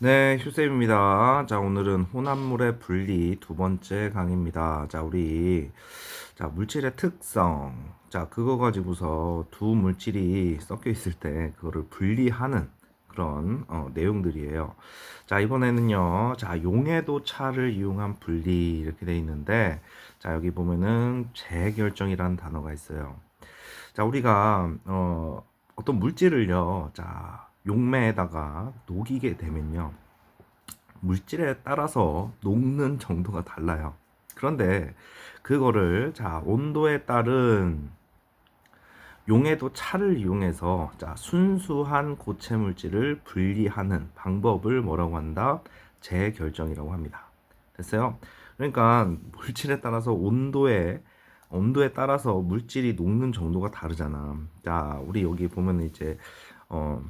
네, 휴쌤입니다. 자, 오늘은 혼합물의 분리 두 번째 강의입니다. 물질의 특성. 그거 가지고서 두 물질이 섞여 있을 때 그거를 분리하는 그런 내용들이에요. 이번에는요. 용해도 차를 이용한 분리 이렇게 돼 있는데, 여기 보면은 재결정이라는 단어가 있어요. 우리가 어떤 물질을요. 용매에다가 녹이게 되면요. 물질에 따라서 녹는 정도가 달라요. 그런데 그거를 온도에 따른 용해도 차를 이용해서 순수한 고체 물질을 분리하는 방법을 뭐라고 한다? 재결정이라고 합니다. 됐어요? 그러니까 물질에 따라서 온도에 따라서 물질이 녹는 정도가 다르잖아. 우리 여기 보면 이제 어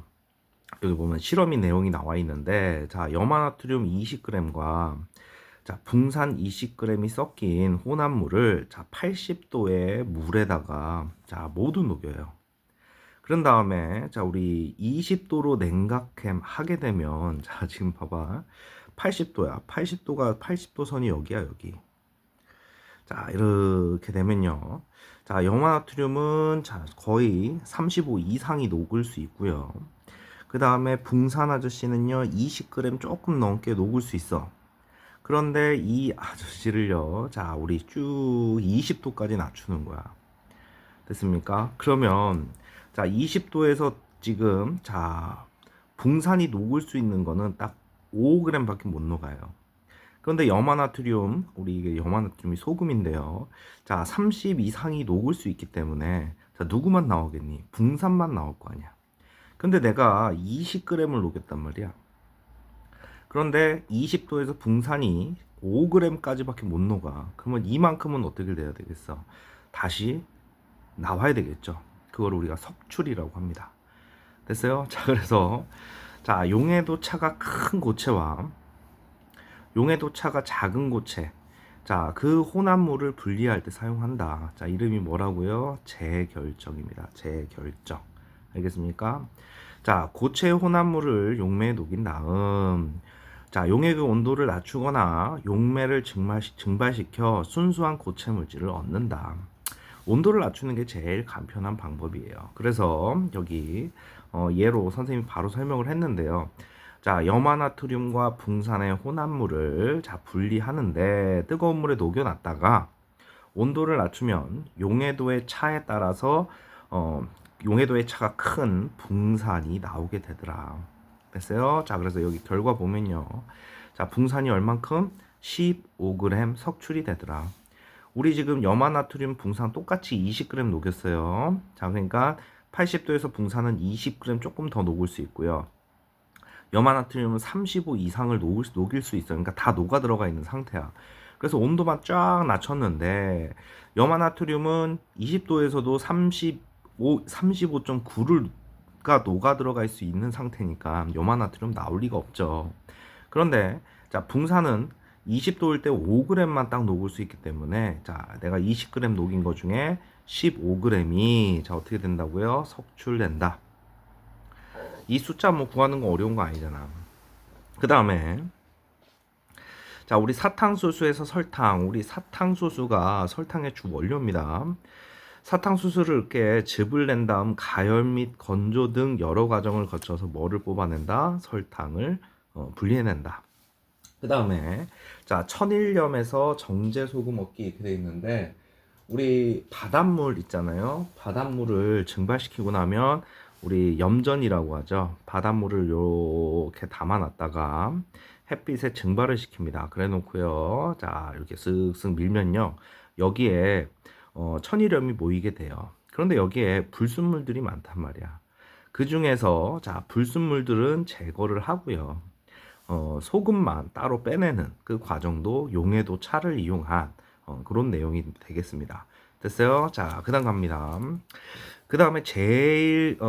여기 보면 실험이 내용이 나와 있는데, 염화나트륨 20g과 붕산 20g이 섞인 혼합물을 80도의 물에다가 모두 녹여요. 그런 다음에 우리 20도로 냉각해 하게 되면, 지금 봐봐, 80도야. 80도 선이 여기야, 여기. 이렇게 되면요. 염화나트륨은 거의 35 이상이 녹을 수 있고요. 그 다음에 붕산 아저씨는요 20g 조금 넘게 녹을 수 있어. 그런데 이 아저씨를요 우리 쭉 20도까지 낮추는 거야. 됐습니까? 그러면 20도에서 지금 붕산이 녹을 수 있는 거는 딱 5g 밖에 못 녹아요. 그런데 염화나트륨, 우리 이게 염화나트륨이 소금인데요. 30 이상이 녹을 수 있기 때문에 누구만 나오겠니? 붕산만 나올 거 아니야. 근데 내가 20g을 녹였단 말이야. 그런데 20도에서 붕산이 5g까지밖에 못 녹아. 그러면 이만큼은 어떻게 돼야 되겠어? 다시 나와야 되겠죠. 그걸 우리가 석출이라고 합니다. 됐어요? 그래서 용해도 차가 큰 고체와 용해도 차가 작은 고체. 그 혼합물을 분리할 때 사용한다. 이름이 뭐라고요? 재결정입니다. 재결정. 알겠습니까? 고체 혼합물을 용매에 녹인 다음, 용의 그 온도를 낮추거나 용매를 증발시켜 순수한 고체 물질을 얻는다. 온도를 낮추는 게 제일 간편한 방법이에요. 그래서 여기 예로 선생님이 바로 설명을 했는데요. 염화나트륨과 붕산의 혼합물을 분리하는데 뜨거운 물에 녹여놨다가 온도를 낮추면 용해도의 차에 따라서 용해도의 차가 큰 붕산이 나오게 되더라. 됐어요? 그래서 여기 결과 보면요. 붕산이 얼만큼? 15g 석출이 되더라. 우리 지금 염화나트륨 붕산 똑같이 20g 녹였어요. 그러니까 80도에서 붕산은 20g 조금 더 녹을 수 있고요. 염화나트륨은 35 이상을 녹일 수 있어요. 그러니까 다 녹아 들어가 있는 상태야. 그래서 온도만 쫙 낮췄는데 염화나트륨은 20도에서도 35.9가 녹아 들어갈 수 있는 상태니까 염화나트륨 나올 리가 없죠. 그런데 붕산은 20도일 때 5g만 딱 녹을 수 있기 때문에 내가 20g 녹인 것 중에 15g이 어떻게 된다고요? 석출된다. 이 숫자 뭐 구하는 거 어려운 거 아니잖아. 그 다음에 우리 사탕수수에서 설탕, 우리 사탕수수가 설탕의 주 원료입니다. 사탕수수를 이렇게 즙을 낸 다음 가열 및 건조 등 여러 과정을 거쳐서 뭐를 뽑아낸다? 설탕을 분리해낸다. 그 다음에 천일염에서 정제소금 얻기 이렇게 돼 있는데, 우리 바닷물 있잖아요. 바닷물을 증발시키고 나면 우리 염전이라고 하죠. 바닷물을 이렇게 담아놨다가 햇빛에 증발을 시킵니다. 그래 놓고요. 이렇게 쓱쓱 밀면요. 여기에 천일염이 모이게 돼요. 그런데 여기에 불순물들이 많단 말이야. 그 중에서 불순물들은 제거를 하고요. 소금만 따로 빼내는 그 과정도 용해도 차를 이용한 그런 내용이 되겠습니다. 됐어요? 그 다음 갑니다. 그 다음에 제일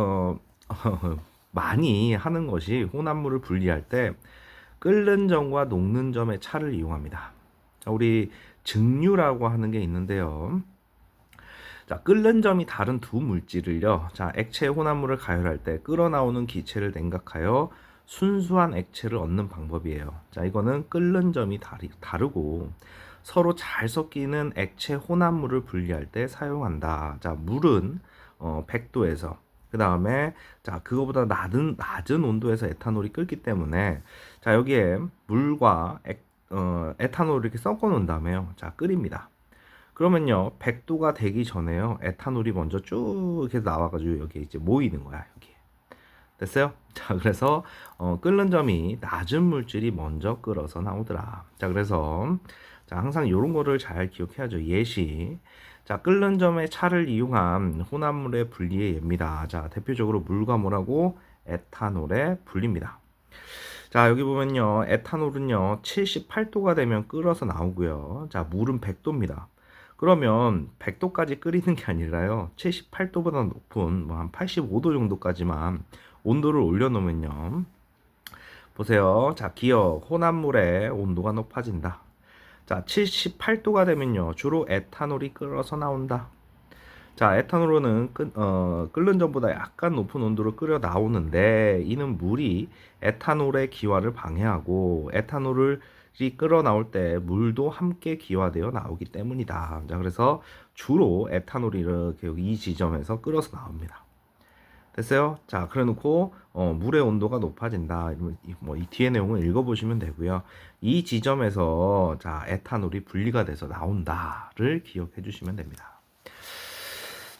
많이 하는 것이 혼합물을 분리할 때 끓는 점과 녹는 점의 차를 이용합니다. 우리 증류라고 하는 게 있는데요. 끓는 점이 다른 두 물질을요. 액체 혼합물을 가열할 때 끓어나오는 기체를 냉각하여 순수한 액체를 얻는 방법이에요. 자, 이거는 끓는 점이 다르고 서로 잘 섞이는 액체 혼합물을 분리할 때 사용한다. 자, 물은 100도에서 그 다음에 자 그거보다 낮은 온도에서 에탄올이 끓기 때문에 자 여기에 물과 에탄올을 이렇게 섞어 놓은 다음에요. 자 끓입니다. 그러면요 100도가 되기 전에요 에탄올이 먼저 쭉 이렇게 나와가지고 여기 이제 모이는 거야 여기. 됐어요? 자 그래서 끓는 점이 낮은 물질이 먼저 끓어서 나오더라. 자 그래서 자 항상 이런 거를 잘 기억해야죠. 예시. 자 끓는 점의 차를 이용한 혼합물의 분리의 예입니다. 자 대표적으로 물과 물하고 에탄올의 분리입니다. 자 여기 보면요 에탄올은요 78도가 되면 끓어서 나오고요. 자 물은 100도입니다. 그러면 100도까지 끓이는 게 아니라요 78도보다 높은 뭐 한 85도 정도까지만 온도를 올려놓으면요 보세요. 자 기억 혼합물의 온도가 높아진다. 자 78도가 되면요 주로 에탄올이 끓어서 나온다. 자 에탄올은 끓는 전보다 약간 높은 온도로 끓여 나오는데 이는 물이 에탄올의 기화를 방해하고 에탄올을 끓어 나올 때 물도 함께 기화되어 나오기 때문이다. 자 그래서 주로 에탄올이 이렇게 이 지점에서 끓어서 나옵니다. 됐어요? 자, 그래 놓고 물의 온도가 높아진다. 이 뒤에 내용을 읽어보시면 되고요. 이 지점에서 자 에탄올이 분리가 돼서 나온다를 기억해 주시면 됩니다.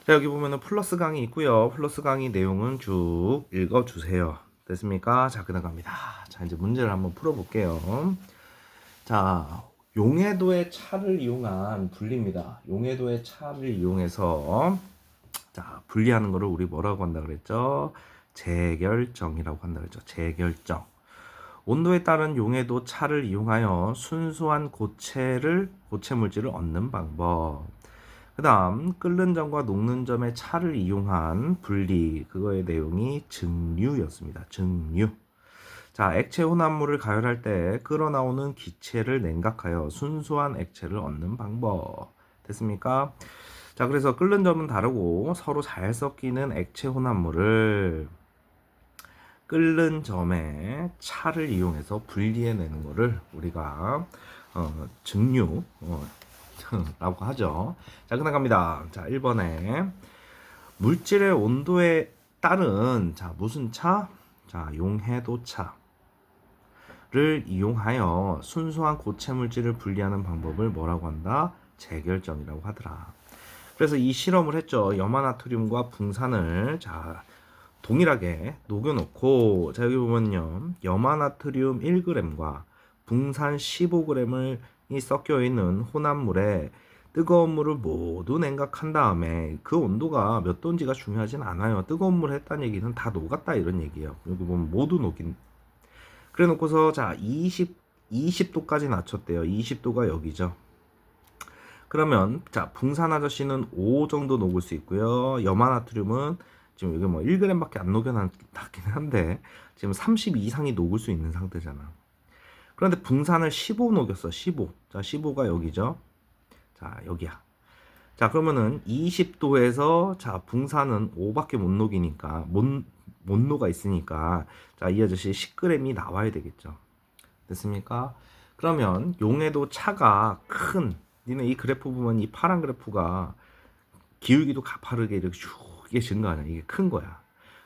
자, 여기 보면은 플러스 강이 있고요. 플러스 강의 내용은 쭉 읽어주세요. 됐습니까? 자, 그다음 갑니다. 자, 이제 문제를 한번 풀어볼게요. 자, 용해도의 차를 이용한 분리입니다. 용해도의 차를 이용해서 자, 분리하는 거를 우리 뭐라고 한다 그랬죠? 재결정이라고 한다 그랬죠. 재결정. 온도에 따른 용해도 차를 이용하여 순수한 고체 물질을 얻는 방법. 그 다음 끓는 점과 녹는 점의 차를 이용한 분리, 그거의 내용이 증류였습니다. 증류. 자, 액체 혼합물을 가열할 때 끓어나오는 기체를 냉각하여 순수한 액체를 얻는 방법. 됐습니까? 자, 그래서 끓는 점은 다르고 서로 잘 섞이는 액체 혼합물을 끓는 점에 차를 이용해서 분리해내는 거를 우리가 증류 라고 하죠. 자, 그다음 갑니다. 자, 1번에 물질의 온도에 따른 자, 무슨 차? 자, 용해도 차를 이용하여 순수한 고체 물질을 분리하는 방법을 뭐라고 한다? 재결정이라고 하더라. 그래서 이 실험을 했죠. 염화나트륨과 붕산을 자 동일하게 녹여놓고 자 여기 보면요 염화나트륨 1g과 붕산 15g을 섞여 있는 혼합물에 뜨거운 물을 모두 냉각한 다음에 그 온도가 몇 도인지가 중요하진 않아요. 뜨거운 물 했다는 얘기는 다 녹았다 이런 얘기예요. 여기 보면 모두 녹인. 그래 놓고서 자 20도까지 낮췄대요. 20도가 여기죠. 그러면 자 붕산 아저씨는 5 정도 녹을 수 있고요. 염화나트륨은 지금 이게 뭐 1g밖에 안 녹여놨긴 한데 지금 30 이상이 녹을 수 있는 상태잖아. 그런데 붕산을 15 녹였어. 15. 자 15가 여기죠. 자 여기야. 자 그러면은 20도에서 자 붕산은 5밖에 못 녹이니까 못 녹아 있으니까 자 이 아저씨 10g이 나와야 되겠죠. 됐습니까? 그러면 용해도 차가 큰 니네 이 그래프 보면 이 파란 그래프가 기울기도 가파르게 이렇게 쭉 이게 증가하냐. 이게 큰 거야.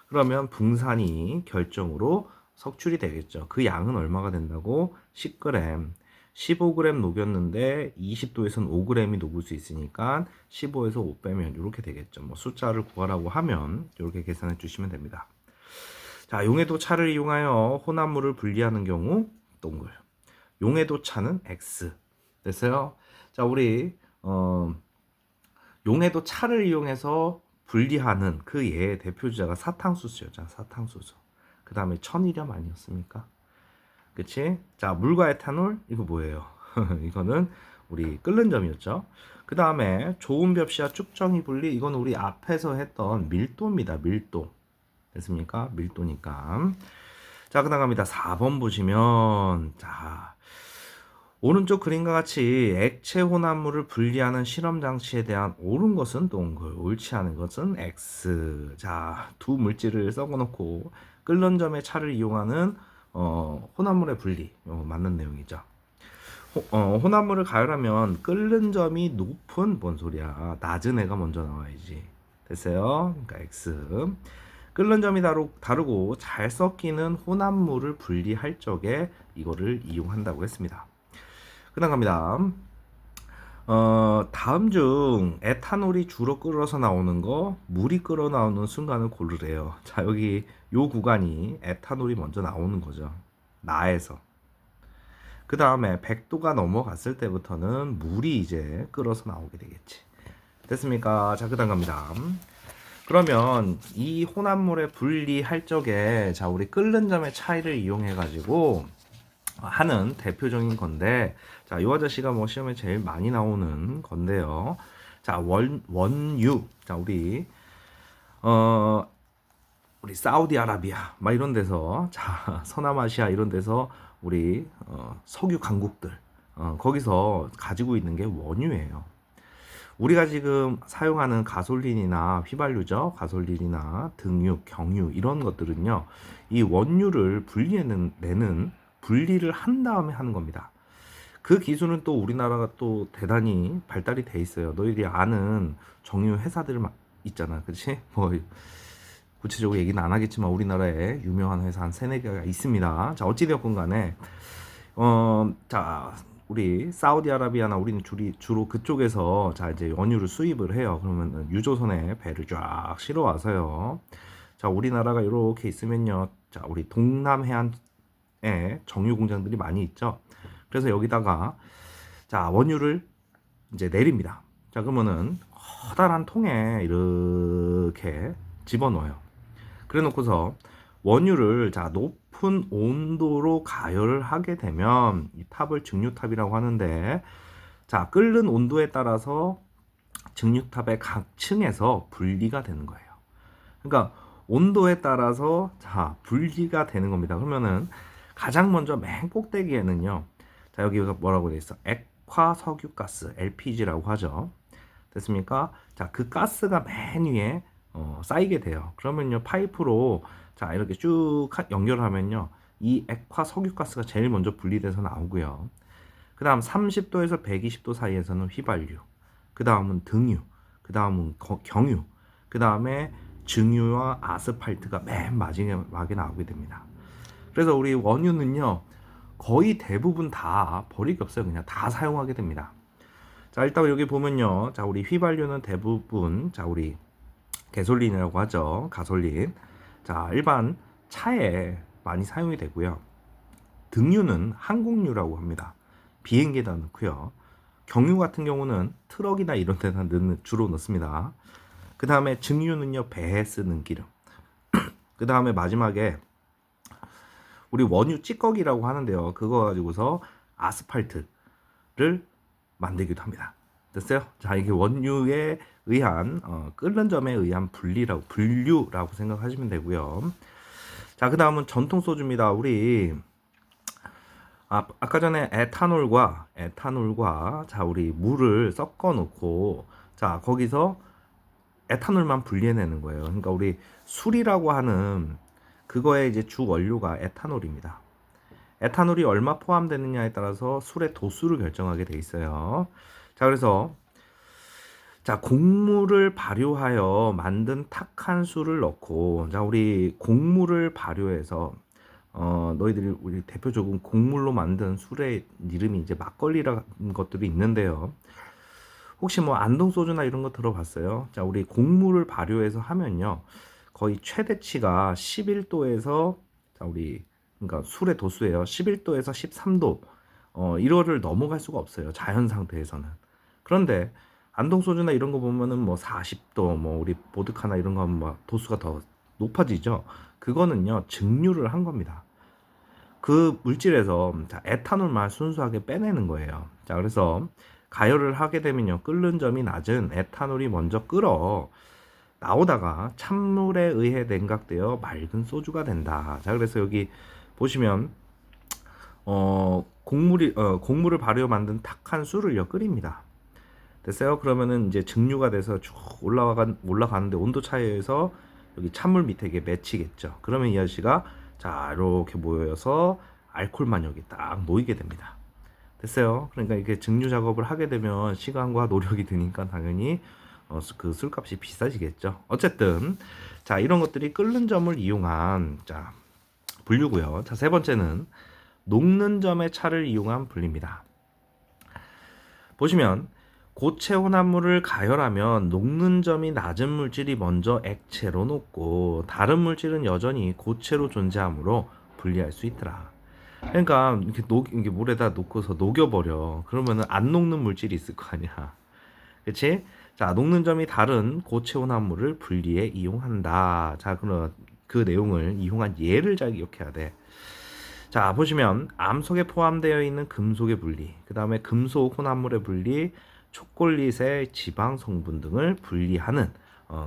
그러면 붕산이 결정으로 석출이 되겠죠. 그 양은 얼마가 된다고? 10g. 15g 녹였는데 20도에서는 5g이 녹을 수 있으니까 15에서 5 빼면 이렇게 되겠죠. 뭐 숫자를 구하라고 하면 이렇게 계산해 주시면 됩니다. 자, 용해도 차를 이용하여 혼합물을 분리하는 경우 동글. 용해도 차는 X. 됐어요? 자, 우리 용해도 차를 이용해서 분리하는 그 예의 대표 주자가 사탕수수요. 자, 사탕수수. 그 다음에 천일염 아니었습니까? 그치? 자, 물과 에탄올 이거 뭐예요? 이거는 우리 끓는 점이었죠. 그 다음에 조음벽시와 쭉정이 분리 이건 우리 앞에서 했던 밀도입니다. 밀도. 됐습니까? 밀도니까. 자, 그 다음 갑니다. 4번 보시면 자 오른쪽 그림과 같이 액체 혼합물을 분리하는 실험 장치에 대한 옳은 것은 동글, 옳지 않은 것은 X. 자, 두 물질을 섞어 놓고 끓는 점의 차를 이용하는 혼합물의 분리 맞는 내용이죠. 혼합물을 가열하면 끓는 점이 높은, 뭔 소리야, 낮은 애가 먼저 나와야지. 됐어요? 그러니까 X. 끓는 점이 다르고 잘 섞이는 혼합물을 분리할 적에 이거를 이용한다고 했습니다. 그다음 갑니다. 다음 중 에탄올이 주로 끓어서 나오는 거, 물이 끓어 나오는 순간을 고르래요. 자, 여기 요 구간이 에탄올이 먼저 나오는 거죠. 나에서. 그 다음에 100도가 넘어갔을 때부터는 물이 이제 끓어서 나오게 되겠지. 됐습니까? 자, 그 다음 갑니다. 그러면 이 혼합물의 분리할 적에, 자, 우리 끓는 점의 차이를 이용해 가지고 하는 대표적인 건데, 자, 이 아저씨가 뭐 시험에 제일 많이 나오는 건데요. 자, 원유. 자, 우리 사우디아라비아 막 이런 데서, 자, 서남아시아 이런 데서 우리 석유 강국들 거기서 가지고 있는 게 원유예요. 우리가 지금 사용하는 가솔린이나 휘발유죠. 가솔린이나 등유, 경유 이런 것들은요, 이 원유를 분리를 한 다음에 하는 겁니다. 그 기술은 또 우리나라가 또 대단히 발달이 돼 있어요. 너희들이 아는 정유 회사들 있잖아, 그렇지? 뭐 구체적으로 얘기는 안 하겠지만 우리나라에 유명한 회사 한 3-4개가 있습니다. 자, 어찌되었건 간에 자, 우리 사우디아라비아나 우리는 주로 그쪽에서 자 이제 원유를 수입을 해요. 그러면 유조선에 배를 쫙 실어 와서요. 자, 우리나라가 이렇게 있으면요. 자, 우리 동남해안에 정유 공장들이 많이 있죠. 그래서 여기다가 자 원유를 이제 내립니다. 자, 그러면은 커다란 통에 이렇게 집어넣어요. 그래 놓고서 원유를 자 높은 온도로 가열을 하게 되면 이 탑을 증류탑이라고 하는데, 자 끓는 온도에 따라서 증류탑의 각 층에서 분리가 되는 거예요. 그러니까 온도에 따라서 자 분리가 되는 겁니다. 그러면은 가장 먼저 맨 꼭대기에는요, 자 여기가 뭐라고 돼 있어? 액화석유가스, LPG라고 하죠. 됐습니까? 자, 그 가스가 맨 위에 쌓이게 돼요. 그러면요, 파이프로 자 이렇게 쭉 연결하면요, 이 액화 석유가스가 제일 먼저 분리돼서 나오고요. 그 다음 30도에서 120도 사이에서는 휘발유, 그 다음은 등유, 그 다음은 경유, 그 다음에 증유와 아스팔트가 맨 마지막에 나오게 됩니다. 그래서 우리 원유는요, 거의 대부분 다 버릴 게 없어요. 그냥 다 사용하게 됩니다. 자, 일단 여기 보면요, 자 우리 휘발유는 대부분 자 우리 가솔린이라고 하죠. 가솔린. 자, 일반 차에 많이 사용이 되고요. 등유는 항공유라고 합니다. 비행기에다 넣고요. 경유 같은 경우는 트럭이나 이런 데다 주로 넣습니다. 그 다음에 증유는요, 배에 쓰는 기름. 그 다음에 마지막에 우리 원유 찌꺼기라고 하는데요. 그거 가지고서 아스팔트를 만들기도 합니다. 됐어요? 자, 이게 원유에 의한 끓는 점에 의한 분류라고 생각하시면 되고요. 자, 그 다음은 전통 소주입니다. 우리 아까 전에 에탄올과 자 우리 물을 섞어 놓고 자 거기서 에탄올만 분리해내는 거예요. 그러니까 우리 술이라고 하는 그거의 이제 주 원료가 에탄올입니다. 에탄올이 얼마 포함되느냐에 따라서 술의 도수를 결정하게 돼 있어요. 자, 그래서 자 곡물을 발효하여 만든 탁한 술을 넣고, 자 우리 곡물을 발효해서 너희들이 우리 대표적인 곡물로 만든 술의 이름이 이제 막걸리라는 것들이 있는데요. 혹시 뭐 안동 소주나 이런 거 들어봤어요? 자, 우리 곡물을 발효해서 하면요, 거의 최대치가 11도에서 자 우리 그러니까 술의 도수예요. 11도에서 13도 이거를 넘어갈 수가 없어요. 자연 상태에서는. 그런데 안동 소주나 이런 거 보면은 뭐 40도, 뭐 우리 보드카나 이런 거 하면 막 도수가 더 높아지죠. 그거는요, 증류를 한 겁니다. 그 물질에서 자, 에탄올만 순수하게 빼내는 거예요. 자, 그래서 가열을 하게 되면요, 끓는 점이 낮은 에탄올이 먼저 끓어 나오다가 찬물에 의해 냉각되어 맑은 소주가 된다. 자, 그래서 여기 보시면 곡물을 발효 만든 탁한 술을요 끓입니다. 됐어요? 그러면은 이제 증류가 돼서 쭉 올라가는데 온도 차이에서 여기 찬물 밑에 이게 맺히겠죠. 그러면 이 아저씨가 자, 이렇게 모여서 알코올만 여기 딱 모이게 됩니다. 됐어요. 그러니까 이렇게 증류 작업을 하게 되면 시간과 노력이 드니까 당연히 그 술값이 비싸지겠죠. 어쨌든 자, 이런 것들이 끓는 점을 이용한 자 분류고요. 자, 세 번째는 녹는 점의 차를 이용한 분리입니다. 보시면 고체 혼합물을 가열하면 녹는 점이 낮은 물질이 먼저 액체로 녹고 다른 물질은 여전히 고체로 존재하므로 분리할 수 있더라. 그러니까 이게 물에다 놓고서 녹여버려. 그러면은 안 녹는 물질이 있을 거 아니야. 그치? 자, 녹는 점이 다른 고체 혼합물을 분리에 이용한다. 자, 그럼 그 내용을 이용한 예를 잘 기억해야 돼. 자, 보시면 암석에 포함되어 있는 금속의 분리, 그 다음에 금속 혼합물의 분리, 초콜릿의 지방 성분 등을 분리하는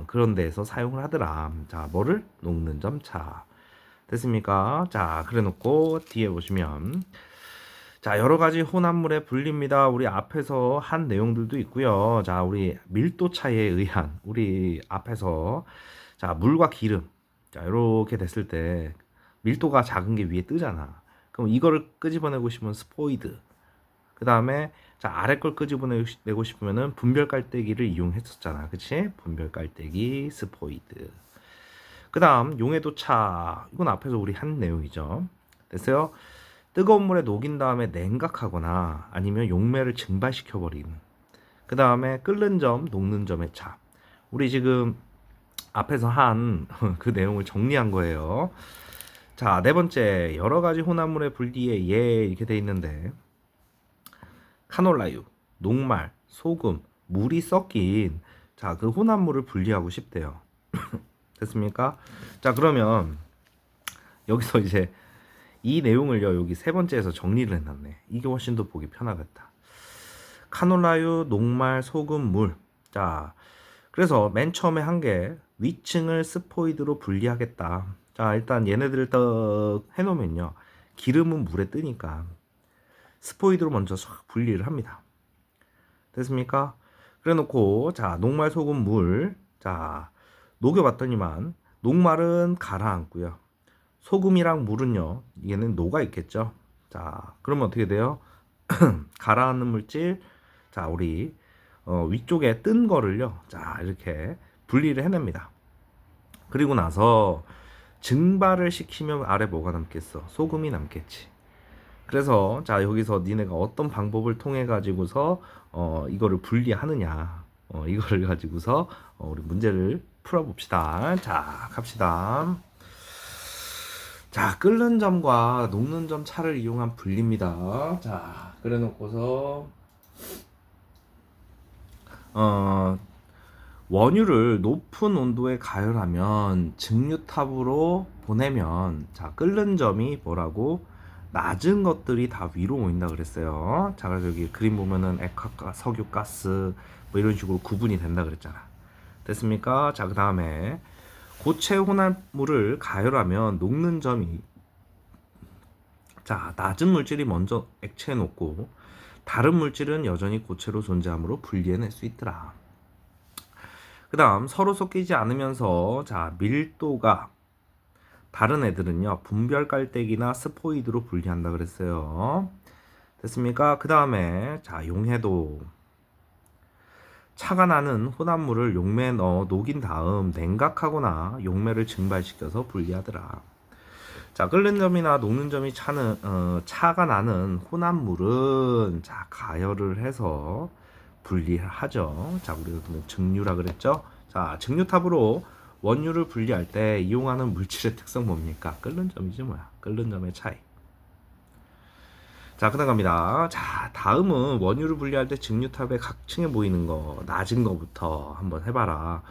그런 데에서 사용을 하더라. 자, 뭐를? 녹는 점차. 됐습니까? 자, 그래 놓고 뒤에 보시면 자, 여러 가지 혼합물의 분리입니다. 우리 앞에서 한 내용들도 있고요. 자, 우리 밀도 차이에 의한 우리 앞에서 자, 물과 기름. 자, 이렇게 됐을 때 밀도가 작은 게 위에 뜨잖아. 그럼 이거를 끄집어내고 싶으면 스포이드. 그 다음에 자, 아래 걸 끄집어내고 싶으면은 분별 깔때기를 이용했었잖아. 그치? 분별 깔때기, 스포이드. 그 다음 용해도 차. 이건 앞에서 우리 한 내용이죠. 됐어요? 뜨거운 물에 녹인 다음에 냉각하거나 아니면 용매를 증발시켜 버리는. 그 다음에 끓는 점, 녹는 점의 차. 우리 지금 앞에서 한 그 내용을 정리한 거예요. 자, 네 번째, 여러 가지 혼합물의 분리에 예 이렇게 돼 있는데 카놀라유, 녹말, 소금, 물이 섞인 자, 그 혼합물을 분리하고 싶대요. 됐습니까? 자, 그러면 여기서 이제 이 내용을요, 여기 세 번째에서 정리를 해놨네. 이게 훨씬 더 보기 편하겠다. 카놀라유, 녹말, 소금, 물. 자, 그래서 맨 처음에 한 게 위층을 스포이드로 분리하겠다. 자, 일단 얘네들을 딱 해놓으면요, 기름은 물에 뜨니까 스포이드로 먼저 싹 분리를 합니다. 됐습니까? 그래 놓고 자, 녹말, 소금, 물. 자, 녹여봤더니만 녹말은 가라앉고요. 소금이랑 물은요, 얘는 녹아 있겠죠. 자, 그러면 어떻게 돼요? 가라앉는 물질, 자, 우리 위쪽에 뜬 거를요, 자, 이렇게 분리를 해냅니다. 그리고 나서 증발을 시키면 아래 뭐가 남겠어? 소금이 남겠지. 그래서 자, 여기서 니네가 어떤 방법을 통해 가지고서 이거를 분리하느냐, 이거를 가지고서 우리 문제를 풀어봅시다. 자, 갑시다. 자, 끓는 점과 녹는 점 차를 이용한 분리입니다. 자, 그래 놓고서 원유를 높은 온도에 가열하면 증류탑으로 보내면 자, 끓는 점이 뭐라고? 낮은 것들이 다 위로 모인다 그랬어요. 자, 그래서 여기 그림 보면은 액화, 석유가스 뭐 이런 식으로 구분이 된다 그랬잖아. 됐습니까? 자, 그 다음에 고체 혼합물을 가열하면 녹는 점이 자, 낮은 물질이 먼저 액체에 녹고 다른 물질은 여전히 고체로 존재하므로 분리해낼 수 있더라. 그 다음 서로 섞이지 않으면서 자, 밀도가 다른 애들은요, 분별 깔때기나 스포이드로 분리한다 그랬어요. 됐습니까? 그 다음에 자, 용해도 차가 나는 혼합물을 용매에 넣어 녹인 다음 냉각하거나 용매를 증발시켜서 분리하더라. 자, 끓는 점이나 녹는 점이 차가 나는 혼합물은 자, 가열을 해서 분리를 하죠. 자, 우리가 증류라 그랬죠. 자, 증류탑으로 원유를 분리할 때 이용하는 물질의 특성 뭡니까? 끓는 점이지 뭐야. 끓는 점의 차이. 자, 그다음 갑니다. 자, 다음은 원유를 분리할 때 증류탑의 각층에 보이는 거, 낮은 거부터 한번 해봐라.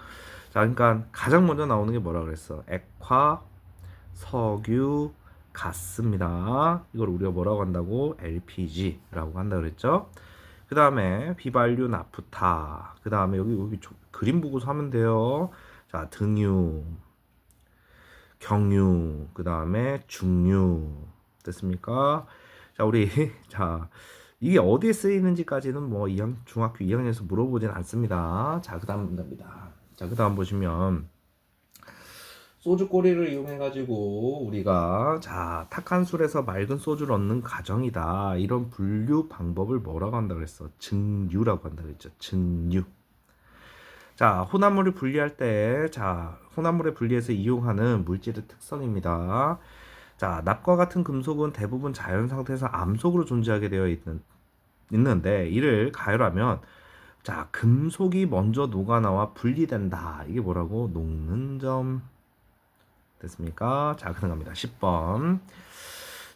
자, 그러니까 가장 먼저 나오는 게 뭐라 그랬어? 액화, 석유, 가스입니다. 이걸 우리가 뭐라고 한다고? LPG라고 한다 그랬죠? 그 다음에 비발류 나프타. 그 다음에 여기 그림 보고서 하면 돼요. 자, 등유, 경유, 그 다음에 중유. 됐습니까? 자, 우리 자, 이게 어디에 쓰이는지까지는 뭐 중학교 2학년에서 물어보진 않습니다. 자, 그 다음 갑니다. 자, 그 다음 보시면 소주 꼬리를 이용해 가지고 우리가 자 탁한 술에서 맑은 소주를 얻는 과정이다. 이런 분류 방법을 뭐라고 한다 그랬어? 증류라고 한다 그랬죠. 증류. 자, 혼합물을 분리할 때, 자, 혼합물에 분리해서 이용하는 물질의 특성입니다. 자, 납과 같은 금속은 대부분 자연 상태에서 암속으로 존재하게 되어 있는데, 이를 가열하면, 자, 금속이 먼저 녹아나와 분리된다. 이게 뭐라고? 녹는 점. 됐습니까? 자, 가능합니다. 10번.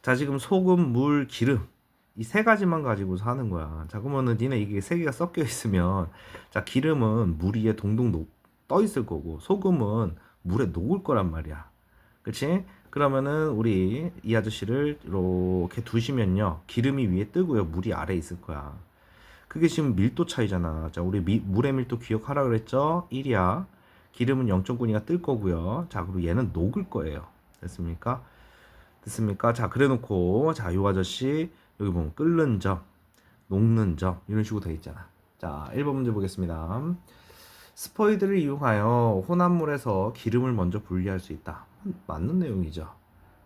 자, 지금 소금, 물, 기름. 이 세 가지만 가지고서 하는 거야. 자, 그러면은 니네 이게 세 개가 섞여 있으면, 자, 기름은 물 위에 동동 떠 있을 거고, 소금은 물에 녹을 거란 말이야. 그치? 그러면은 우리 이 아저씨를 이렇게 두시면요. 기름이 위에 뜨고요. 물이 아래에 있을 거야. 그게 지금 밀도 차이잖아. 자, 우리 물의 밀도 기억하라 그랬죠? 1이야. 기름은 0.9니까 뜰 거고요. 자, 그리고 얘는 녹을 거예요. 됐습니까? 됐습니까? 자, 그래 놓고, 자, 요 아저씨, 여기 보면 끓는 점, 녹는 점, 이런 식으로 되어 있잖아. 자, 1번 문제 보겠습니다. 스포이드를 이용하여 혼합물에서 기름을 먼저 분리할 수 있다. 맞는 내용이죠.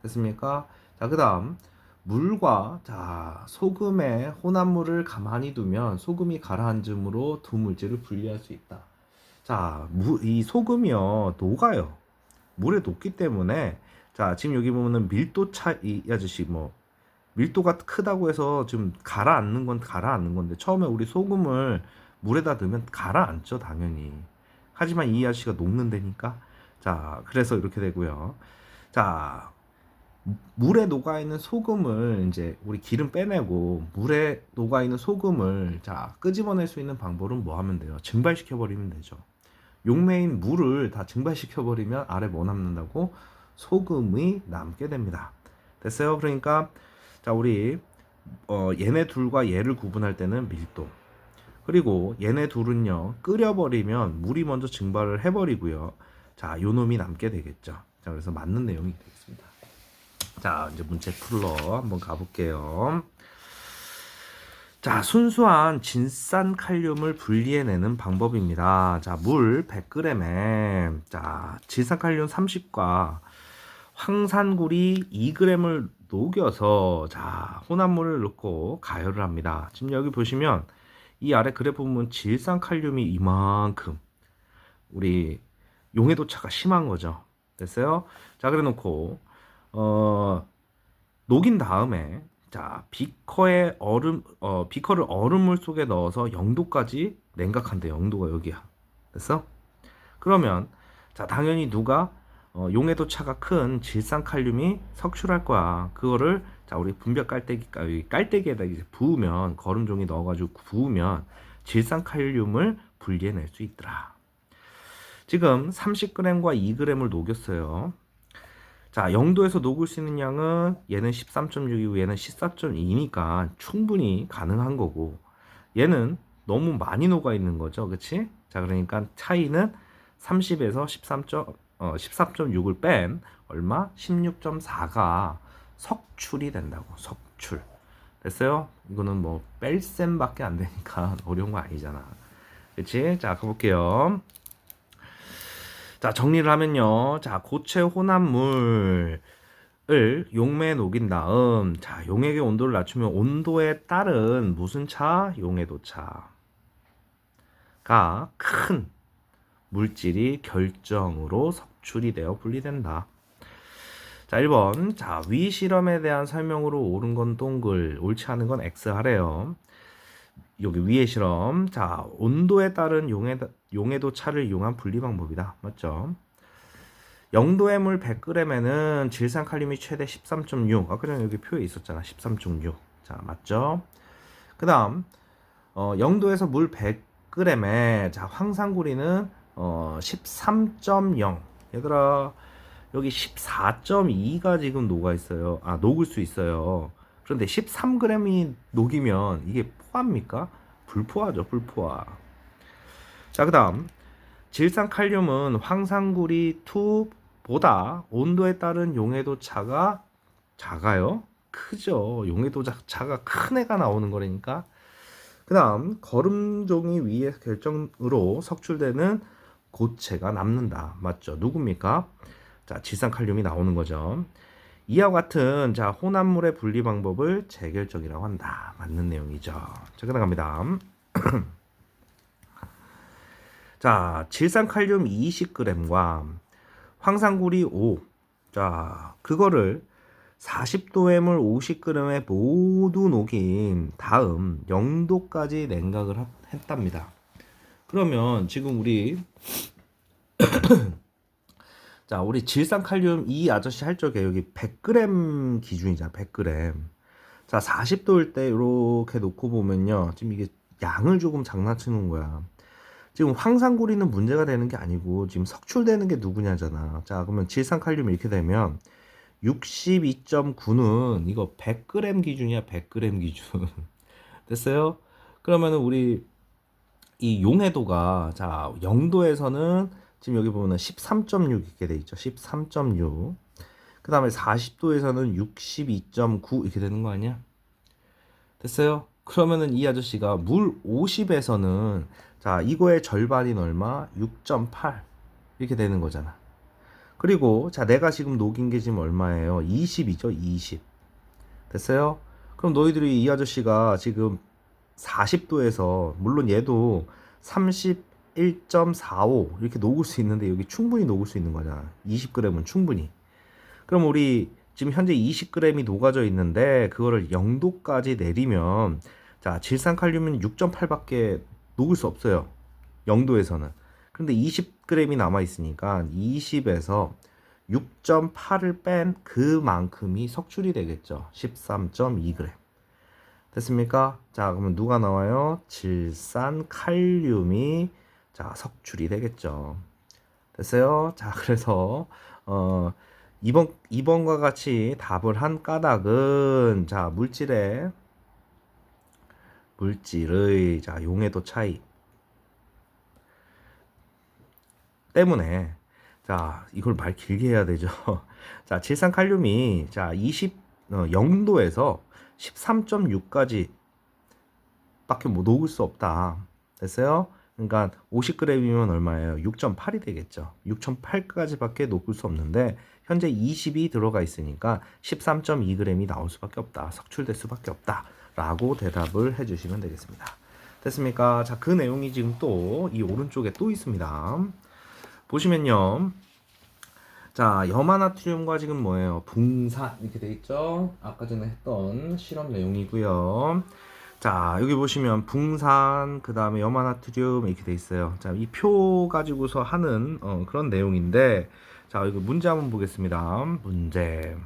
됐습니까? 자, 그 다음, 물과, 자, 소금의 혼합물을 가만히 두면 소금이 가라앉음으로 두 물질을 분리할 수 있다. 자, 이 소금이요, 녹아요. 물에 녹기 때문에, 자, 지금 여기 보면은 밀도 이 아저씨 뭐, 밀도가 크다고 해서 지금 가라앉는 건 가라앉는 건데, 처음에 우리 소금을 물에다 넣으면 가라앉죠, 당연히. 하지만 이 아저씨가 녹는다니까. 자, 그래서 이렇게 되고요. 자, 물에 녹아있는 소금을 이제 우리 기름 빼내고 물에 녹아있는 소금을 자 끄집어낼 수 있는 방법은 뭐 하면 돼요? 증발시켜 버리면 되죠. 용매인 물을 다 증발시켜 버리면 아래 뭐 남는다고? 소금이 남게 됩니다. 됐어요? 그러니까 자 우리 얘네 둘과 얘를 구분할 때는 밀도, 그리고 얘네 둘은요 끓여버리면 물이 먼저 증발을 해버리고요. 자 요놈이 남게 되겠죠. 자 그래서 맞는 내용이 되겠습니다. 자 이제 문제 풀러 한번 가볼게요. 자 순수한 질산칼륨을 분리해내는 방법입니다. 자 물 100g에 자 질산칼륨 30과 황산구리 2g을 녹여서 자 혼합물을 넣고 가열을 합니다. 지금 여기 보시면 이 아래 그래프 보면 질산칼륨이 이만큼 우리 용해도차가 심한 거죠. 됐어요? 자 그래 놓고 녹인 다음에 자 비커에 비커를 얼음물 속에 넣어서 0도까지 냉각한대. 0도가 여기야. 됐어? 그러면 자 당연히 누가 용해도 차가 큰 질산칼륨이 석출할 거야. 그거를 자 우리 분별 깔때기에다 이제 부으면 거름종이 넣어가지고 부으면 질산칼륨을 분리해낼 수 있더라. 지금 30g과 2g을 녹였어요. 자 0도에서 녹을 수 있는 양은 얘는 13.6이고 얘는 14.2니까 충분히 가능한 거고, 얘는 너무 많이 녹아 있는 거죠. 그치? 자 그러니까 차이는 30에서 13.6을 뺀 얼마? 16.4가 석출이 된다고. 석출. 됐어요? 이거는 뭐 뺄셈밖에 안 되니까 어려운 거 아니잖아. 그치? 자 가볼게요. 자 정리를 하면요. 자 고체 혼합물을 용매에 녹인 다음 자 용액의 온도를 낮추면 온도에 따른 무슨 차? 용해도 차가 큰 물질이 결정으로 석출이 되어 분리된다. 자 1번 자 위 실험에 대한 설명으로 옳은 건 동글, 옳지 않은 건 X 하래요. 여기 위의 실험 자 온도에 따른 용해도 차를 이용한 분리 방법이다. 맞죠? 0도의 물 100g에는 질산칼륨이 최대 13.6. 아까 전에 여기 표에 있었잖아. 13.6. 자 맞죠? 그 다음 0도에서 물 100g에 자 황산구리는 13.0. 얘들아 여기 14.2가 지금 녹아 있어요. 아 녹을 수 있어요. 그런데 13g이 녹이면 이게 포화입니까? 불포화죠. 불포화. 자 그 다음 질산칼륨은 황산구리 2보다 온도에 따른 용해도 차가 작아요. 크죠. 용해도 차가 큰 애가 나오는 거라니까. 그 다음 거름종이 위의 결정으로 석출되는 고체가 남는다. 맞죠? 누굽니까? 자, 질산칼륨이 나오는 거죠. 이와 같은 자, 혼합물의 분리 방법을 재결정이라고 한다. 맞는 내용이죠. 자, 그다갑니다. 자, 질산칼륨 20g과 황산구리 5. 자, 그거를 40도 해물 50g에 모두 녹인 다음 0도까지 냉각을 했답니다. 그러면 지금 우리 자, 우리 질산칼륨 이 아저씨 할 적에 여기 100g 기준이잖아. 100g. 자, 40도일 때 이렇게 놓고 보면요. 지금 이게 양을 조금 장난치는 거야. 지금 황산구리는 문제가 되는 게 아니고 지금 석출되는 게 누구냐잖아. 자, 그러면 질산칼륨 이렇게 되면 62.9는 이거 100g 기준이야. 100g 기준. 됐어요? 그러면은 우리 이 용해도가 자, 0도에서는 지금 여기 보면은 13.6 이렇게 돼 있죠. 13.6. 그 다음에 40도에서는 62.9 이렇게 되는 거 아니야? 됐어요? 그러면은 이 아저씨가 물 50에서는 자, 이거의 절반인 얼마? 6.8 이렇게 되는 거잖아. 그리고 자, 내가 지금 녹인 게 지금 얼마예요? 20이죠. 20. 됐어요? 그럼 너희들이 이 아저씨가 지금 40도에서 물론 얘도 31.45 이렇게 녹을 수 있는데 여기 충분히 녹을 수 있는 거잖아. 20g은 충분히. 그럼 우리 지금 현재 20g이 녹아져 있는데 그거를 0도까지 내리면 자, 질산칼륨은 6.8밖에 녹을 수 없어요. 0도에서는. 근데 20g이 남아 있으니까 20에서 6.8을 뺀 그만큼이 석출이 되겠죠. 13.2g. 됐습니까? 자, 그러면 누가 나와요? 질산칼륨이 자, 석출이 되겠죠. 됐어요? 자, 그래서 2번과 같이 답을 한 까닭은 자, 물질의 자, 용해도 차이 때문에 자, 이걸 말 길게 해야 되죠. 자, 질산칼륨이 자, 0도에서 13.6까지 밖에 못 녹을 수 없다. 됐어요? 그러니까 50g이면 얼마예요? 6.8이 되겠죠. 6.8까지 밖에 녹을 수 없는데 현재 20이 들어가 있으니까 13.2g이 나올 수밖에 없다. 석출될 수밖에 없다. 라고 대답을 해주시면 되겠습니다. 됐습니까? 자, 그 내용이 지금 또 이 오른쪽에 또 있습니다. 보시면요. 자, 염화나트륨과 지금 뭐예요? 붕산 이렇게 돼 있죠? 아까 전에 했던 실험 내용이고요. 자, 여기 보시면 붕산, 그 다음에 염화나트륨 이렇게 돼 있어요. 자, 이 표 가지고서 하는 그런 내용인데, 자, 이거 문제 한번 보겠습니다. 문제.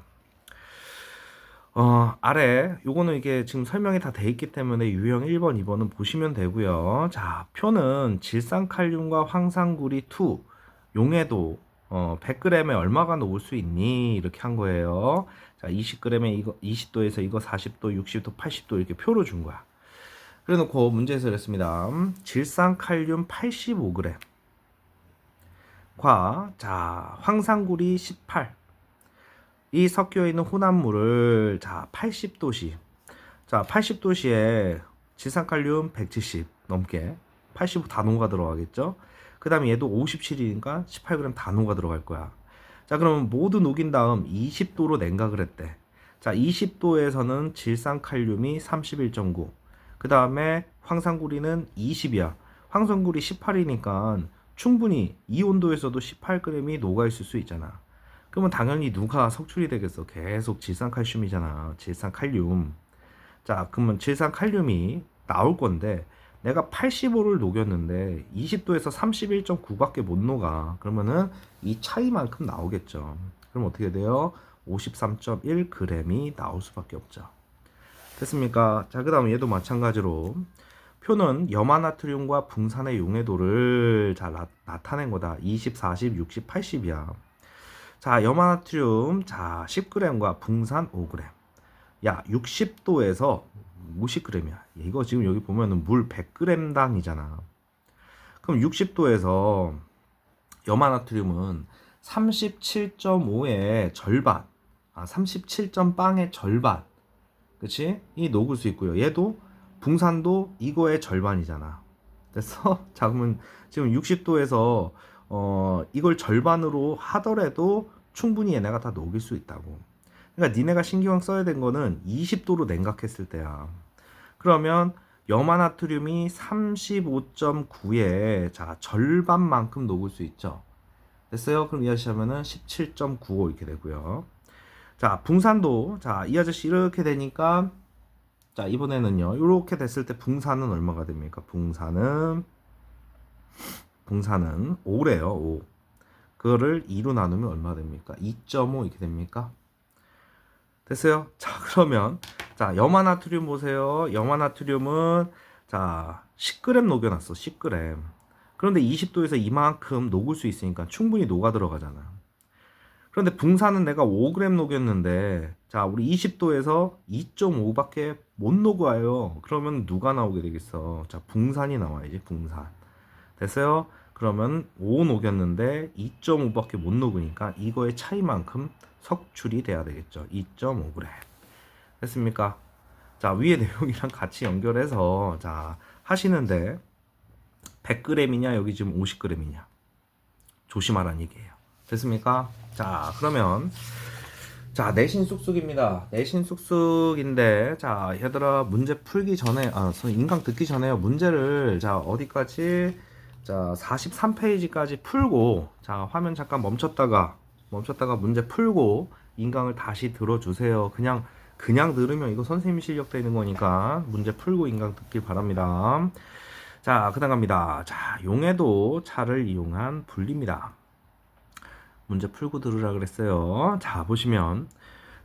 아래 요거는 이게 지금 설명이 다 돼 있기 때문에 유형 1번, 2번은 보시면 되고요. 자, 표는 질산칼륨과 황산구리 2 용해도 100g에 얼마가 녹을 수 있니? 이렇게 한 거예요. 자, 20g에 이거 20도에서 이거 40도, 60도, 80도 이렇게 표로 준 거야. 그래 놓고 문제에서 그랬습니다. 질산칼륨 85g 과 자, 황산구리 18 이 섞여 있는 혼합물을 자, 80도씨. 자, 80도씨에 질산칼륨 170 넘게 85 다 녹아 들어가겠죠? 그 다음에 얘도 57이니까 18g 다 녹아 들어갈 거야. 자, 그러면 모두 녹인 다음 20도로 냉각을 했대. 자, 20도에서는 질산칼륨이 31.9. 그 다음에 황산구리는 20이야. 황산구리 18이니까 충분히 이 온도에서도 18g이 녹아 있을 수 있잖아. 그러면 당연히 누가 석출이 되겠어? 계속 질산칼슘이잖아. 질산칼륨. 자, 그러면 질산칼륨이 나올 건데 내가 85를 녹였는데 20도에서 31.9밖에 못 녹아. 그러면은 이 차이만큼 나오겠죠. 그럼 어떻게 돼요? 53.1g이 나올 수밖에 없죠. 됐습니까? 자, 그 다음 얘도 마찬가지로 표는 염화나트륨과 붕산의 용해도를 잘 나타낸 거다. 20, 40, 60, 80이야. 자, 염화나트륨 자 10g과 붕산 5g. 야, 60도에서 50g이야. 이거 지금 여기 보면은 물 100g당이잖아. 그럼 60도에서 염화나트륨은 37.5의 절반, 37.0의 절반, 그치? 이 녹을 수 있고요. 얘도 붕산도 이거의 절반이잖아. 됐어? 자, 그러면 지금 60도에서 이걸 절반으로 하더라도 충분히 얘네가 다 녹일 수 있다고. 그러니까 니네가 신경 써야 된 거는 20도로 냉각했을 때야. 그러면 염화나트륨이 35.9에 자 절반만큼 녹을 수 있죠. 됐어요? 그럼 이 아저씨 하면은 17.95 이렇게 되고요. 자 붕산도 자 이 아저씨 이렇게 되니까 자 이번에는요 이렇게 됐을 때 붕산은 얼마가 됩니까? 붕산은 5래요. 5. 그거를 2로 나누면 얼마 됩니까? 2.5 이렇게 됩니까? 됐어요? 자 그러면 자 염화나트륨 보세요. 염화나트륨은 자 10g 녹여놨어. 10g. 그런데 20도에서 이만큼 녹을 수 있으니까 충분히 녹아 들어가잖아. 그런데 붕산은 내가 5g 녹였는데 자 우리 20도에서 2.5밖에 못 녹아요. 그러면 누가 나오게 되겠어? 자 붕산이 나와야지. 붕산. 됐어요? 그러면 5 녹였는데 2.5밖에 못 녹으니까 이거의 차이만큼 석출이 돼야 되겠죠. 2.5g. 됐습니까? 자 위에 내용이랑 같이 연결해서 자 하시는데 100g이냐 여기 지금 50g이냐 조심하라는 얘기예요. 됐습니까? 자 그러면 자 내신 쑥쑥입니다. 내신 쑥쑥인데 자 얘들아 문제 풀기 전에 인강 듣기 전에요. 문제를 자 어디까지 자 43페이지까지 풀고 자 화면 잠깐 멈췄다가 문제 풀고 인강을 다시 들어주세요. 그냥 들으면 이거 선생님 실력 되는 거니까 문제 풀고 인강 듣길 바랍니다. 자 그다음 갑니다. 자 용해도 차를 이용한 분리입니다. 문제 풀고 들으라 그랬어요. 자 보시면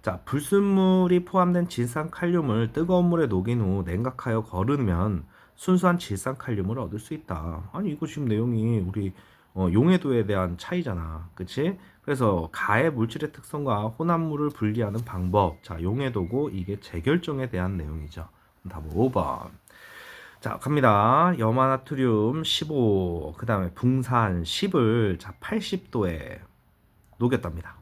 자 불순물이 포함된 질산칼륨을 뜨거운 물에 녹인 후 냉각하여 거르면 순수한 질산칼륨을 얻을 수 있다. 아니 이거 지금 내용이 우리 용해도에 대한 차이잖아. 그치? 그래서 가해 물질의 특성과 혼합물을 분리하는 방법. 자 용해도고 이게 재결정에 대한 내용이죠. 답은 5번. 자 갑니다. 염화나트륨 15, 그 다음에 붕산 10을 자 80도에 녹였답니다.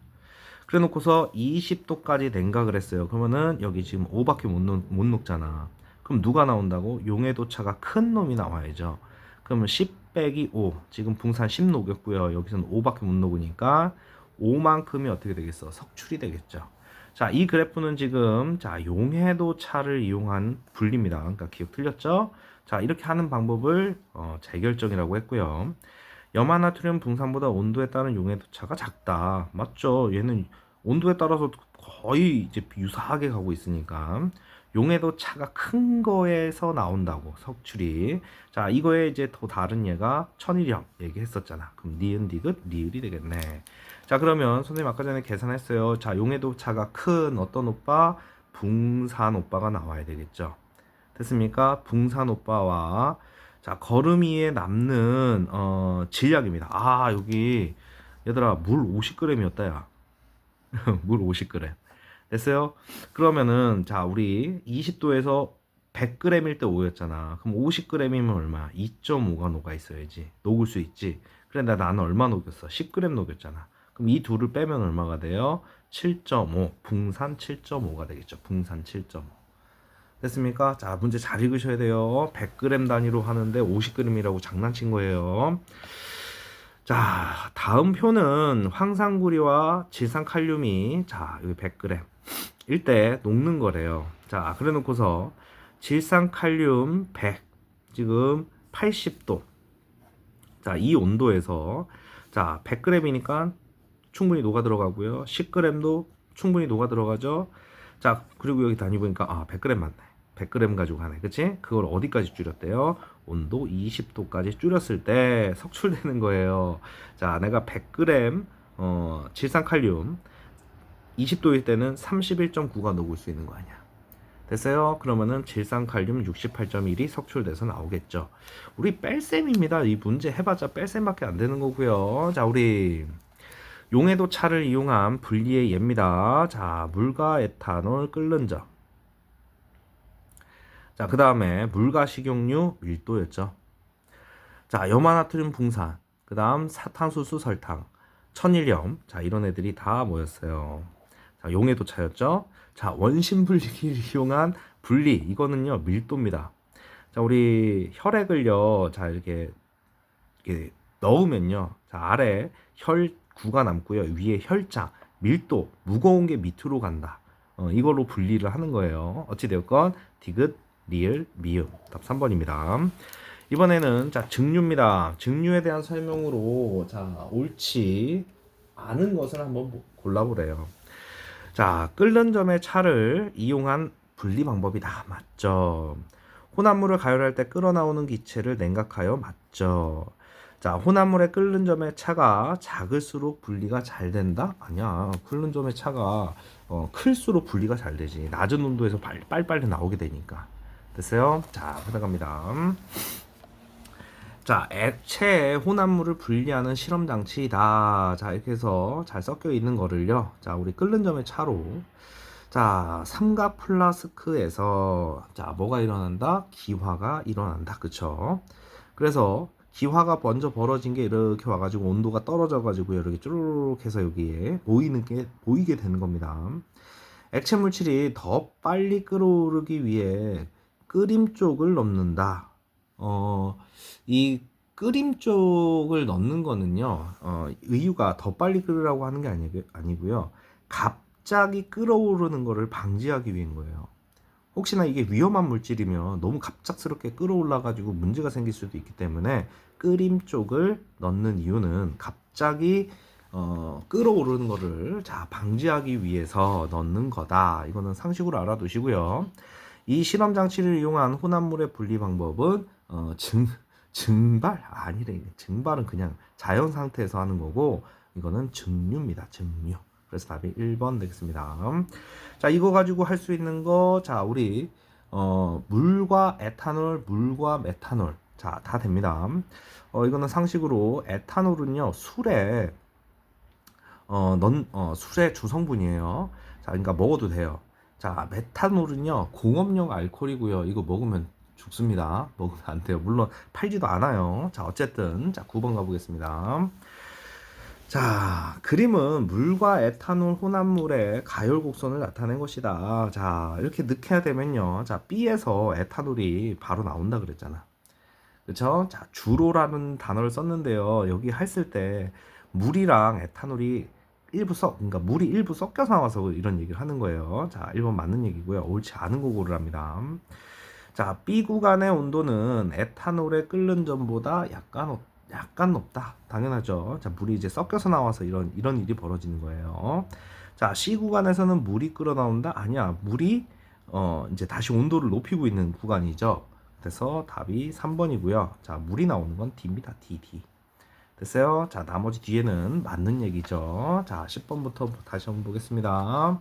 그래 놓고서 20도까지 냉각을 했어요. 그러면은 여기 지금 5밖에 못 녹잖아. 그럼 누가 나온다고? 용해도차가 큰 놈이 나와야죠. 그러면 10 빼기 5. 지금 붕산 10 녹였고요. 여기서는 5밖에 못 녹으니까 5만큼이 어떻게 되겠어? 석출이 되겠죠. 자, 이 그래프는 지금 자, 용해도차를 이용한 분리입니다. 그러니까 기억 틀렸죠? 자, 이렇게 하는 방법을 재결정이라고 했고요. 염화나트륨 붕산보다 온도에 따른 용해도차가 작다. 맞죠? 얘는 온도에 따라서 거의 이제 유사하게 가고 있으니까 용해도차가 큰 거에서 나온다고 석출이. 자 이거에 이제 더 다른 얘가 천일염 얘기했었잖아. 그럼 니은 디귿 리을이 되겠네. 자 그러면 선생님 아까 전에 계산했어요. 자 용해도차가 큰 어떤 오빠? 붕산 오빠가 나와야 되겠죠. 됐습니까? 붕산 오빠와 자 거름이에 남는 질량입니다. 아 여기 얘들아 물 50g이었다 야. 물 50g. 됐어요? 그러면은 자 우리 20도에서 100g일 때 5였잖아. 그럼 50g이면 얼마? 2.5가 녹아 있어야지. 녹을 수 있지. 그래 나는 얼마 녹였어? 10g 녹였잖아. 그럼 이 둘을 빼면 얼마가 돼요? 7.5. 붕산 7.5가 되겠죠. 붕산 7.5. 됐습니까? 자 문제 잘 읽으셔야 돼요. 100g 단위로 하는데 50g이라고 장난친 거예요. 자 다음 표는 황산구리와 질산칼륨이 자 여기 100g 일 때 녹는 거래요. 자 그래 놓고서 질산칼륨 100 지금 80도 자 이 온도에서 자 100g이니까 충분히 녹아 들어가고요. 10g도 충분히 녹아 들어가죠. 자 그리고 여기 다니 보니까 100g 맞네. 100g 가지고 가네. 그치? 그걸 어디까지 줄였대요? 온도 20도까지 줄였을 때 석출되는 거예요. 자 내가 100g 질산칼륨 20도일 때는 31.9가 녹을 수 있는 거 아니야. 됐어요? 그러면은 질산칼륨 68.1이 석출돼서 나오겠죠. 우리 뺄셈입니다. 이 문제 해봤자 뺄셈밖에 안 되는 거고요. 자 우리 용해도 차를 이용한 분리의 예입니다. 자 물과 에탄올 끓는 점. 자 그 다음에 물과 식용유 밀도였죠. 자 염화나트륨 붕산, 그 다음 사탄수수 설탕, 천일염. 자 이런 애들이 다 모였어요. 자 용해도 차였죠. 자 원심 분리기를 이용한 분리, 이거는요 밀도입니다. 자 우리 혈액을요 자 이렇게 넣으면요 자 아래 혈 구가 남고요. 위에 혈장, 밀도, 무거운 게 밑으로 간다. 이걸로 분리를 하는 거예요. 어찌되었건 디귿, 리을, 미음. 답 3번입니다. 이번에는 자 증류입니다. 증류에 대한 설명으로 자 옳지 않은 것을 한번 골라보래요. 자 끓는 점의 차를 이용한 분리 방법이다. 맞죠? 혼합물을 가열할 때 끓어나오는 기체를 냉각하여. 맞죠? 자 혼합물의 끓는 점의 차가 작을수록 분리가 잘 된다? 아니야. 끓는 점의 차가 클수록 분리가 잘 되지. 낮은 온도에서 빨리빨리 나오게 되니까. 됐어요? 자 들어갑니다. 자, 액체의 혼합물을 분리하는 실험 장치이다. 자, 이렇게 해서 잘 섞여 있는 거를요. 자, 우리 끓는 점의 차로. 자, 삼각 플라스크에서 자, 뭐가 일어난다? 기화가 일어난다. 그쵸? 그래서 기화가 먼저 벌어진 게 이렇게 와가지고 온도가 떨어져가지고 이렇게 쭈르륵 해서 여기에 보이게 되는 겁니다. 액체 물질이 더 빨리 끓어오르기 위해 끓임 쪽을 넣는다. 이 끓임 쪽을 넣는 거는요, 의유가 더 빨리 끓으라고 하는 게 아니고요. 갑자기 끓어오르는 거를 방지하기 위한 거예요. 혹시나 이게 위험한 물질이면 너무 갑작스럽게 끓어올라가지고 문제가 생길 수도 있기 때문에 끓임 쪽을 넣는 이유는 갑자기 끓어오르는 거를 자 방지하기 위해서 넣는 거다. 이거는 상식으로 알아두시고요. 이 실험 장치를 이용한 혼합물의 분리 방법은 증발 아니래. 증발은 그냥 자연 상태에서 하는 거고 이거는 증류입니다. 증류. 그래서 답이 1번 되겠습니다. 자, 이거 가지고 할 수 있는 거, 자, 우리 물과 에탄올, 물과 메탄올, 자, 다 됩니다. 이거는 상식으로 에탄올은요 술의 술의 주성분이에요. 자, 그러니까 먹어도 돼요. 자, 메탄올은요 공업용 알코올이고요. 이거 먹으면 죽습니다. 먹으면 안 돼요. 물론 팔지도 않아요. 자, 어쨌든 자 9번 가보겠습니다. 자, 그림은 물과 에탄올 혼합물의 가열 곡선을 나타낸 것이다. 자, 이렇게 넣게 되면요. 자, B에서 에탄올이 바로 나온다 그랬잖아. 그쵸? 자, 주로라는 단어를 썼는데요. 여기 했을 때 물이랑 에탄올이 그러니까 물이 일부 섞여서 나와서 이런 얘기를 하는 거예요. 자, 1번 맞는 얘기고요. 옳지 않은 거 고르랍니다. 자, B 구간의 온도는 에탄올의 끓는 점보다 약간 높다. 당연하죠. 자, 물이 이제 섞여서 나와서 이런 일이 벌어지는 거예요. 자, C 구간에서는 물이 끓어 나온다? 아니야. 물이 이제 다시 온도를 높이고 있는 구간이죠. 그래서 답이 3번이고요. 자, 물이 나오는 건 D입니다. D. 됐어요? 자, 나머지 뒤에는 맞는 얘기죠. 자, 10번부터 다시 한번 보겠습니다.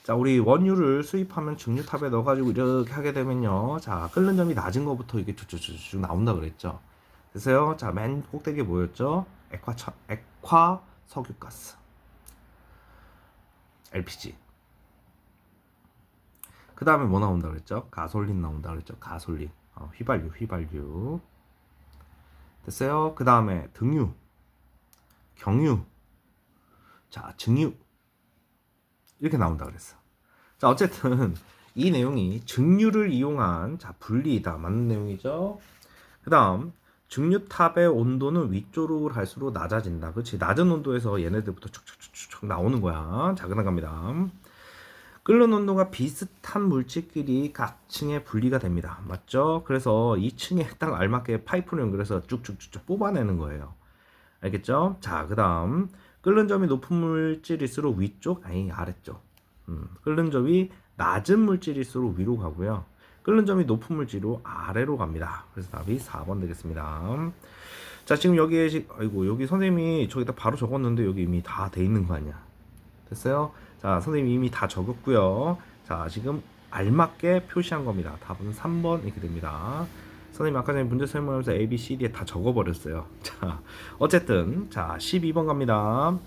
자, 우리 원유를 수입하면 증류탑에 넣어가지고 이렇게 하게 되면요. 자, 끓는 점이 낮은 거부터 이게 쭉쭉쭉 나온다 그랬죠. 됐어요? 자, 맨 꼭대기에 뭐였죠? 액화 석유가스. LPG. 그 다음에 뭐 나온다 그랬죠? 가솔린 나온다 그랬죠? 가솔린. 휘발유. 됐어요? 그 다음에 등유, 경유, 자, 증유. 이렇게 나온다 그랬어. 자, 어쨌든 이 내용이 증류를 이용한 자 분리이다. 맞는 내용이죠. 그 다음 증류탑의 온도는 위쪽으로 갈수록 낮아진다. 그렇지? 낮은 온도에서 얘네들부터 축축축축 나오는 거야. 자, 그다음 갑니다. 끓는 온도가 비슷한 물질끼리 각 층에 분리가 됩니다. 맞죠? 그래서 이 층에 딱 알맞게 파이프를 연결해서 쭉쭉쭉 뽑아내는 거예요. 알겠죠? 자, 그 다음 끓는 점이 높은 물질일수록 위쪽, 아니 아래쪽. 끓는 점이 낮은 물질일수록 위로 가고요. 끓는 점이 높은 물질로 아래로 갑니다. 그래서 답이 4번 되겠습니다. 자, 지금 여기에 여기 선생님이 저기다 바로 적었는데 여기 이미 다 돼 있는 거 아니야? 됐어요? 자, 선생님이 이미 다 적었고요. 자, 지금 알맞게 표시한 겁니다. 답은 3번 이렇게 됩니다. 선생님 아까 전에 문제 설명하면서 A, B, C, D에 다 적어버렸어요. 자, 어쨌든 자 12번 갑니다.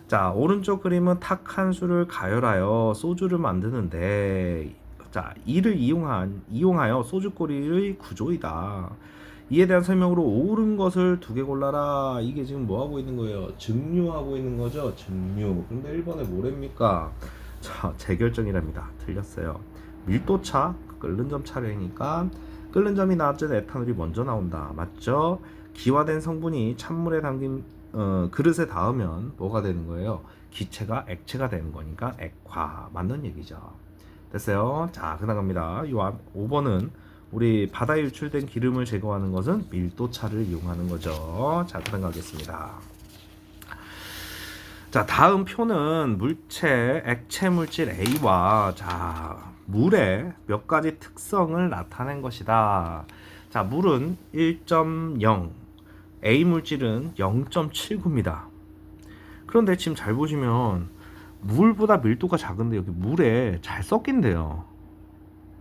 자, 오른쪽 그림은 탁 한 수를 가열하여 소주를 만드는데 자, 이를 이용하여 소주꼬리의 구조이다. 이에 대한 설명으로 옳은 것을 두 개 골라라. 이게 지금 뭐 하고 있는 거예요? 증류하고 있는 거죠? 증류. 근데 1번에 뭐랍니까? 자, 재결정이랍니다. 틀렸어요. 밀도차, 끓는 점 차례니까 끓는 점이 낮은 에탄올이 먼저 나온다. 맞죠? 기화된 성분이 찬물에 담긴 그릇에 닿으면 뭐가 되는 거예요? 기체가 액체가 되는 거니까 액화 맞는 얘기죠. 됐어요? 자, 그나갑니다. 5번은 우리 바다에 유출된 기름을 제거하는 것은 밀도차를 이용하는 거죠. 자, 그나가겠습니다. 자, 다음 표는 물체, 액체 물질 A와 물의 몇 가지 특성을 나타낸 것이다. 자, 물은 1.0, A 물질은 0.79입니다. 그런데 지금 잘 보시면 물보다 밀도가 작은데 여기 물에 잘 섞인대요.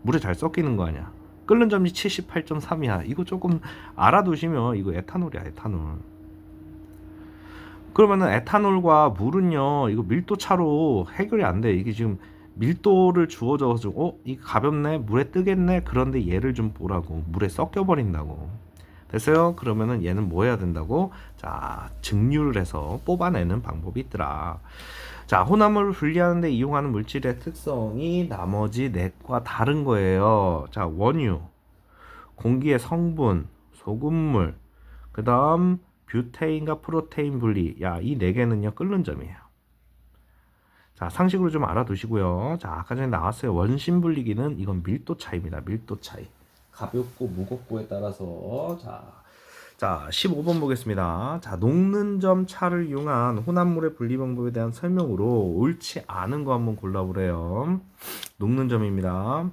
물에 잘 섞이는 거 아니야. 끓는 점이 78.3이야. 이거 조금 알아두시면 이거 에탄올이야, 에탄올. 그러면은 에탄올과 물은요, 이거 밀도 차로 해결이 안 돼. 이게 지금 밀도를 주어져가지고, 이 가볍네, 물에 뜨겠네. 그런데 얘를 좀 보라고. 물에 섞여 버린다고. 됐어요? 그러면은 얘는 뭐 해야 된다고? 자, 증류를 해서 뽑아내는 방법이 있더라. 자, 혼합물을 분리하는 데 이용하는 물질의 특성이 나머지 넷과 다른 거예요. 자, 원유, 공기의 성분, 소금물, 그 다음 뷰테인과 프로테인 분리. 야, 이 네 개는요, 끓는 점이에요. 자, 상식으로 좀 알아두시고요. 자, 아까 전에 나왔어요. 원심 분리기는 이건 밀도 차이입니다. 밀도 차이. 가볍고 무겁고에 따라서. 자, 15번 보겠습니다. 자, 녹는 점 차를 이용한 혼합물의 분리 방법에 대한 설명으로 옳지 않은 거 한번 골라보래요. 녹는 점입니다.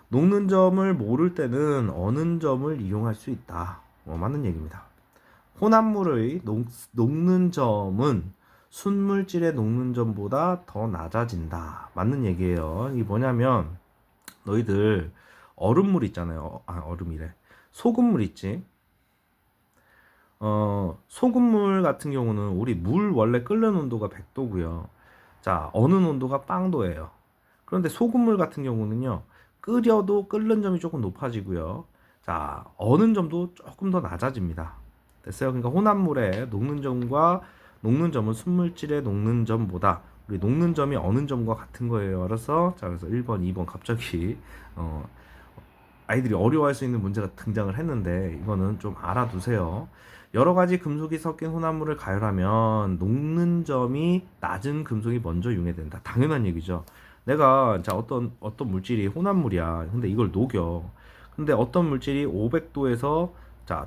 녹는 점을 모를 때는 어느 점을 이용할 수 있다. 맞는 얘기입니다. 혼합물의 녹는 점은 순물질의 녹는 점보다 더 낮아진다. 맞는 얘기예요. 이게 뭐냐면 너희들 얼음물 있잖아요. 얼음이래. 소금물 있지. 소금물 같은 경우는 우리 물 원래 끓는 온도가 100도고요. 자, 어는 온도가 0도예요. 그런데 소금물 같은 경우는요, 끓여도 끓는 점이 조금 높아지고요. 자, 어는 점도 조금 더 낮아집니다. 됐어요? 그러니까 혼합물의 녹는 점과 녹는 점은 순물질의 녹는 점보다 우리 녹는 점이 어는 점과 같은 거예요. 알아서? 자, 그래서 1번, 2번 갑자기 아이들이 어려워할 수 있는 문제가 등장을 했는데 이거는 좀 알아두세요. 여러 가지 금속이 섞인 혼합물을 가열하면 녹는 점이 낮은 금속이 먼저 융해된다. 당연한 얘기죠. 내가 어떤 물질이 혼합물이야. 근데 이걸 녹여. 근데 어떤 물질이 500도에서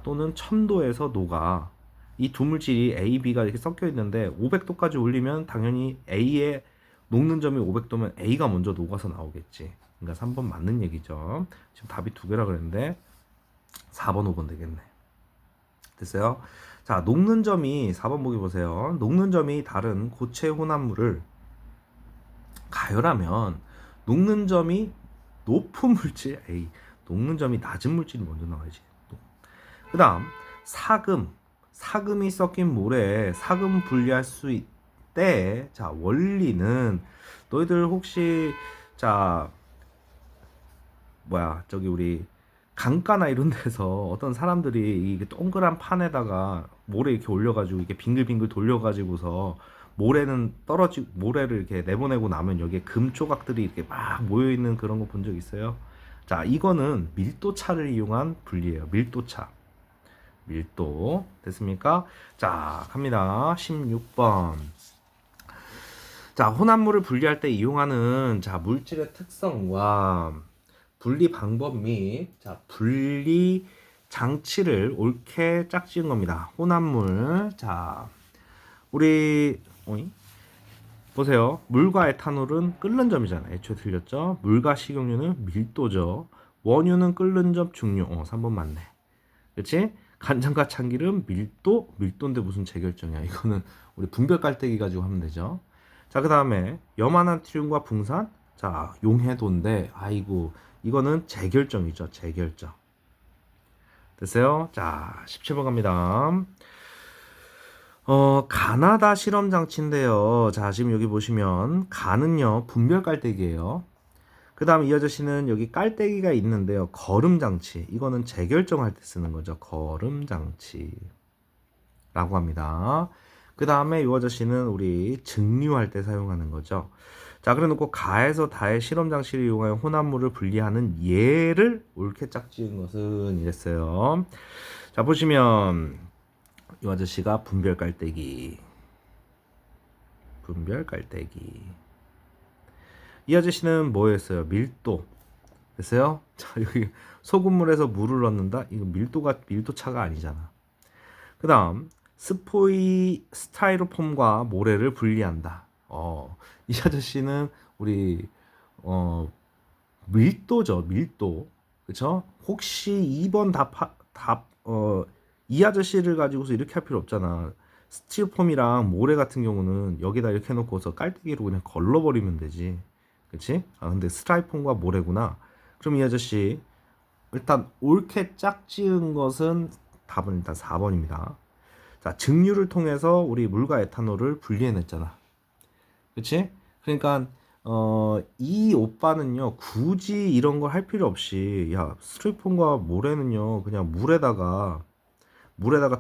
또는 1000도에서 녹아. 이 두 물질이 A, B가 이렇게 섞여 있는데 500도까지 올리면 당연히 A의 녹는 점이 500도면 A가 먼저 녹아서 나오겠지. 그러니까 3번 맞는 얘기죠. 지금 답이 두 개라 그랬는데 4번, 5번 되겠네. 됐어요? 자, 녹는 점이 4번 보기 보세요. 녹는 점이 다른 고체 혼합물을 가열하면 녹는 점이 높은 물질 A, 녹는 점이 낮은 물질이 먼저 나와야지. 그 다음 사금이 섞인 물에 사금 분리할 수 있대. 자, 원리는 너희들 혹시 우리 강가나 이런 데서 어떤 사람들이 이게 동그란 판에다가 모래 이렇게 올려가지고 이렇게 빙글빙글 돌려가지고서 모래를 이렇게 내보내고 나면 여기에 금 조각들이 이렇게 막 모여있는 그런 거 본 적 있어요? 자, 이거는 밀도차를 이용한 분리예요. 밀도차. 밀도. 됐습니까? 자, 갑니다. 16번. 자, 혼합물을 분리할 때 이용하는 물질의 특성과 분리 방법 및 분리 장치를 옳게 짝지은 겁니다. 혼합물. 자, 우리 보세요. 물과 에탄올은 끓는 점이잖아요. 애초에 틀렸죠? 물과 식용유는 밀도죠. 원유는 끓는 점 중류. 3번 맞네. 그렇지? 간장과 참기름 밀도인데 무슨 재결정이야. 이거는 우리 분별 깔때기 가지고 하면 되죠. 자, 그 다음에 염화나트륨과 붕산. 자, 용해도인데 아이고 이거는 재결정이죠. 재결정. 됐어요? 자, 17번 갑니다. 가나다 실험 장치인데요. 자, 지금 여기 보시면 가는요 분별 깔때기예요. 그 다음 이 아저씨는 여기 깔때기가 있는데요. 거름 장치. 이거는 재결정할 때 쓰는 거죠. 거름 장치라고 합니다. 그 다음에 이 아저씨는 우리 증류할 때 사용하는 거죠. 자, 그래 놓고 가에서 다의 실험 장치를 이용하여 혼합물을 분리하는 예를 옳게 짝지은 것은 이랬어요. 자, 보시면 이 아저씨가 분별 깔때기. 이 아저씨는 뭐였어요? 밀도. 됐어요? 자, 여기 소금물에서 물을 넣는다. 이거 밀도차가 아니잖아. 그다음 스타이로폼과 모래를 분리한다. 이 아저씨는 우리 밀도죠, 밀도. 그쵸? 혹시 2번 이 아저씨를 가지고서 이렇게 할 필요 없잖아. 스티로폼이랑 모래 같은 경우는 여기다 이렇게 해놓고서 깔때기로 그냥 걸러버리면 되지. 그치? 근데 스타이로폼과 모래구나. 그럼 이 아저씨, 일단 옳게 짝지은 것은 답은 일단 4번입니다. 자, 증류를 통해서 우리 물과 에탄올을 분리해냈잖아. 그치? 그러니까 이 오빠는요 굳이 이런 걸 할 필요 없이 야 스티로폼과 모래는요 그냥 물에다가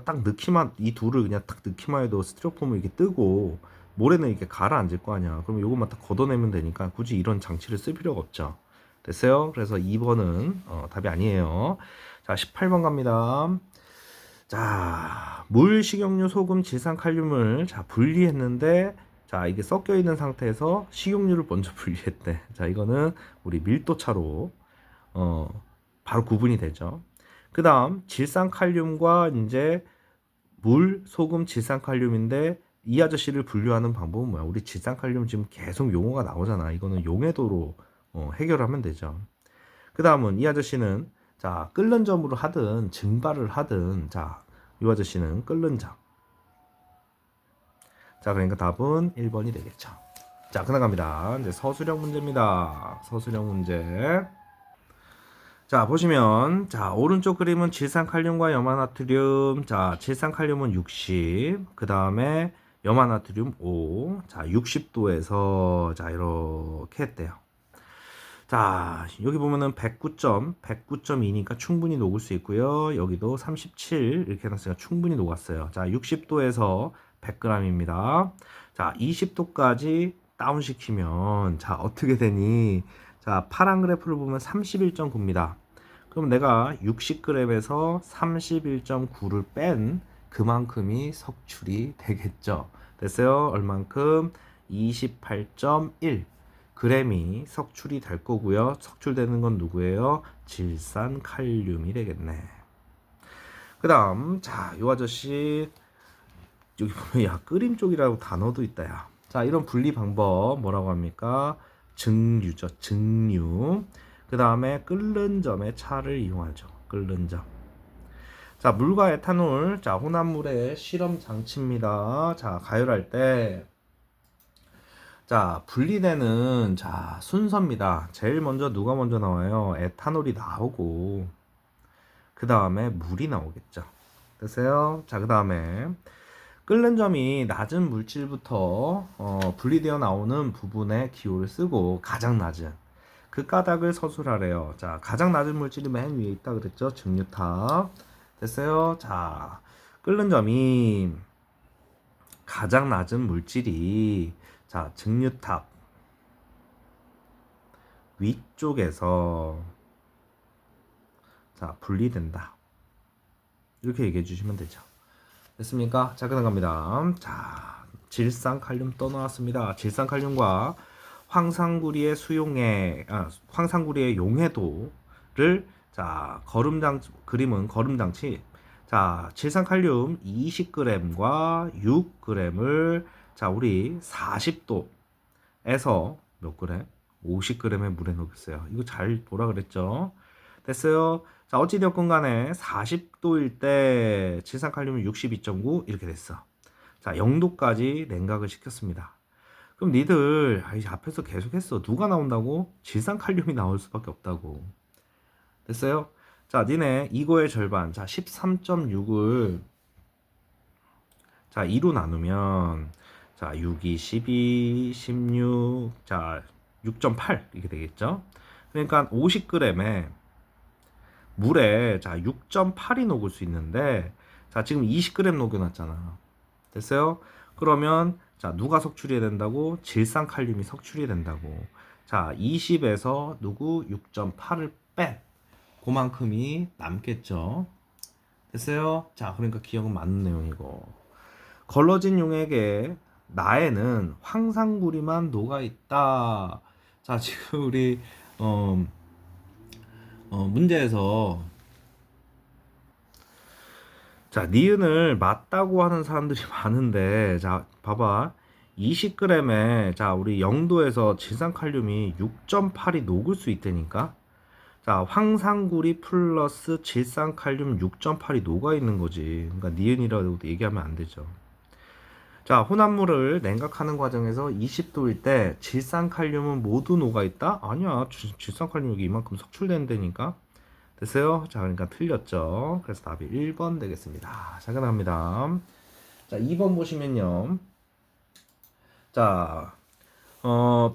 딱 넣기만 이 둘을 그냥 딱 넣기만 해도 스티로폼을 이렇게 뜨고 모래는 이렇게 가라앉을 거 아니야. 그럼 요것만 딱 걷어내면 되니까 굳이 이런 장치를 쓸 필요가 없죠. 됐어요? 그래서 2번은 답이 아니에요. 자, 18번 갑니다. 자, 물, 식용유, 소금, 질산, 칼륨을 자 분리했는데 자 이게 섞여 있는 상태에서 식용유를 먼저 분리했대. 자 이거는 우리 밀도차로 바로 구분이 되죠. 그 다음 질산칼륨과 이제 물, 소금, 질산칼륨인데 이 아저씨를 분류하는 방법은 뭐야? 우리 질산칼륨 지금 계속 용어가 나오잖아. 이거는 용해도로 해결하면 되죠. 그 다음은 이 아저씨는 자 끓는 점으로 하든 증발을 하든 자 이 아저씨는 끓는 점. 자 그러니까 답은 1번이 되겠죠. 자 그나갑니다. 이제 서술형 문제입니다. 서술형 문제. 자 보시면 자 오른쪽 그림은 질산칼륨과 염화나트륨. 자 질산칼륨은 60, 그 다음에 염화나트륨 5. 자 60도에서 자 이렇게 했대요. 자 여기 보면은 109.2니까 충분히 녹을 수 있고요. 여기도 37 이렇게 해놨으니까 충분히 녹았어요. 자 60도에서 100g입니다. 자 20도까지 다운시키면 자 어떻게 되니? 자 파란 그래프를 보면 31.9입니다. 그럼 내가 60g에서 31.9를 뺀 그만큼이 석출이 되겠죠. 됐어요? 얼만큼? 28.1 g이 석출이 될 거고요. 석출되는 건 누구예요? 질산칼륨이 되겠네. 그 다음 자 요 아저씨 여기 보면 야 끓임 쪽이라고 단어도 있다 야. 자 이런 분리 방법 뭐라고 합니까? 증류죠. 증류. 그 다음에 끓는 점의 차를 이용하죠. 끓는 점. 자 물과 에탄올 자 혼합물의 실험 장치입니다. 자 가열할 때 자 분리되는 자 순서입니다. 제일 먼저 누가 먼저 나와요? 에탄올이 나오고 그 다음에 물이 나오겠죠. 됐어요? 자 그 다음에 끓는 점이 낮은 물질부터 분리되어 나오는 부분에 기호를 쓰고 가장 낮은 그 까닭을 서술하래요. 자 가장 낮은 물질이 맨 위에 있다 그랬죠. 증류탑. 됐어요? 자 끓는 점이 가장 낮은 물질이 자 증류탑 위쪽에서 자 분리된다. 이렇게 얘기해 주시면 되죠. 됐습니까? 자, 그다음 갑니다. 자, 질산칼륨 또 나왔습니다. 질산칼륨과 황산구리의 황산구리의 용해도를 자, 그림은 거름장치. 자, 질산칼륨 20g과 6g을 자, 우리 40도에서 몇 그램? 50g의 물에 넣겠어요. 이거 잘 보라 그랬죠? 됐어요? 자, 어찌되었건 간에 40도일 때 질산칼륨은 62.9 이렇게 됐어. 자, 0도까지 냉각을 시켰습니다. 그럼 니들 앞에서 계속했어. 누가 나온다고? 질산칼륨이 나올 수밖에 없다고. 됐어요? 자, 니네 이거의 절반. 자, 13.6을 자, 2로 나누면 자, 6, 2, 12, 16, 자, 6.8 이렇게 되겠죠? 그러니까 50g에 물에 자 6.8이 녹을 수 있는데 자 지금 20g 녹여놨잖아. 됐어요? 그러면 자 누가 석출이 된다고? 질산칼륨이 석출이 된다고. 자 20에서 누구 6.8을 뺀 그만큼이 남겠죠. 됐어요? 자, 그러니까 기억은 맞는 내용이고. 걸러진 용액에 나에는 황상구리만 녹아있다. 자, 지금 우리 어, 문제에서 자, 니은을 맞다고 하는 사람들이 많은데, 자, 봐봐. 20g에 자, 우리 0도에서 질산칼륨이 6.8이 녹을 수 있다니까. 자, 황상구리 플러스 질산칼륨 6.8이 녹아 있는 거지. 그러니까 니은이라고 얘기하면 안 되죠. 자, 혼합물을 냉각하는 과정에서 20도일 때 질산칼륨은 모두 녹아 있다? 아니야. 질산칼륨이 이만큼 석출된다니까. 됐어요? 자, 그러니까 틀렸죠. 그래서 답이 1번 되겠습니다. 자, 그다음입니다. 자, 2번 보시면요. 자,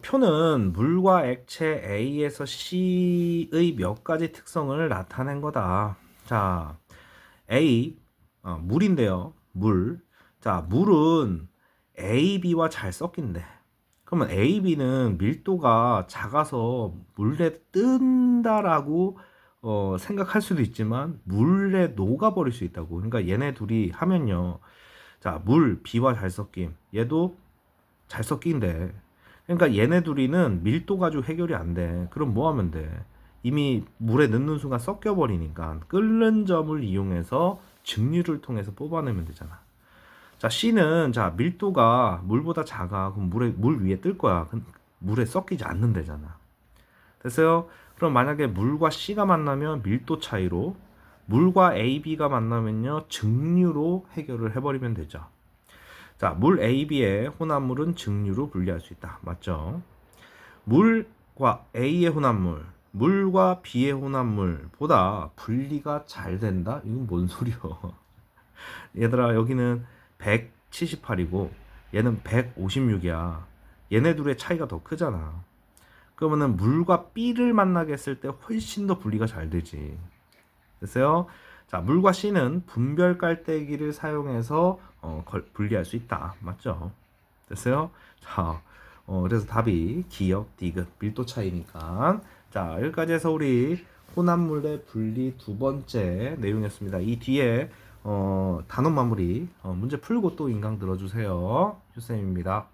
표는 물과 액체 A에서 C의 몇 가지 특성을 나타낸 거다. 자, A, 물인데요. 물. 자, 물은 A, B와 잘 섞인대. 그러면 A, B는 밀도가 작아서 물에 뜬다라고 생각할 수도 있지만 물에 녹아버릴 수 있다고. 그러니까 얘네 둘이 하면요. 자, 물, B와 잘 섞임. 얘도 잘 섞인대. 그러니까 얘네 둘이는 밀도 가지고 해결이 안 돼. 그럼 뭐 하면 돼? 이미 물에 넣는 순간 섞여버리니까 끓는 점을 이용해서 증류를 통해서 뽑아내면 되잖아. 자, C는 자 밀도가 물보다 작아. 그럼 물 위에 뜰 거야. 물에 섞이지 않는다잖아. 됐어요? 그럼 만약에 물과 C가 만나면 밀도 차이로, 물과 A, B가 만나면요 증류로 해결을 해버리면 되죠. 자, 물 A, B의 혼합물은 증류로 분리할 수 있다. 맞죠? 물과 A의 혼합물, 물과 B의 혼합물보다 분리가 잘 된다? 이건 뭔 소리야? 얘들아, 여기는 178이고 얘는 156이야. 얘네 둘의 차이가 더 크잖아. 그러면은 물과 B를 만나게 했을 때 훨씬 더 분리가 잘 되지. 됐어요? 자, 물과 C는 분별 깔때기를 사용해서 분리할 수 있다. 맞죠? 됐어요? 자, 그래서 답이 기역, 디귿, 밀도 차이니까. 자, 여기까지 해서 우리 혼합물의 분리 두 번째 내용이었습니다. 이 뒤에 단원 마무리 문제 풀고 또 인강 들어주세요. 휴쌤입니다.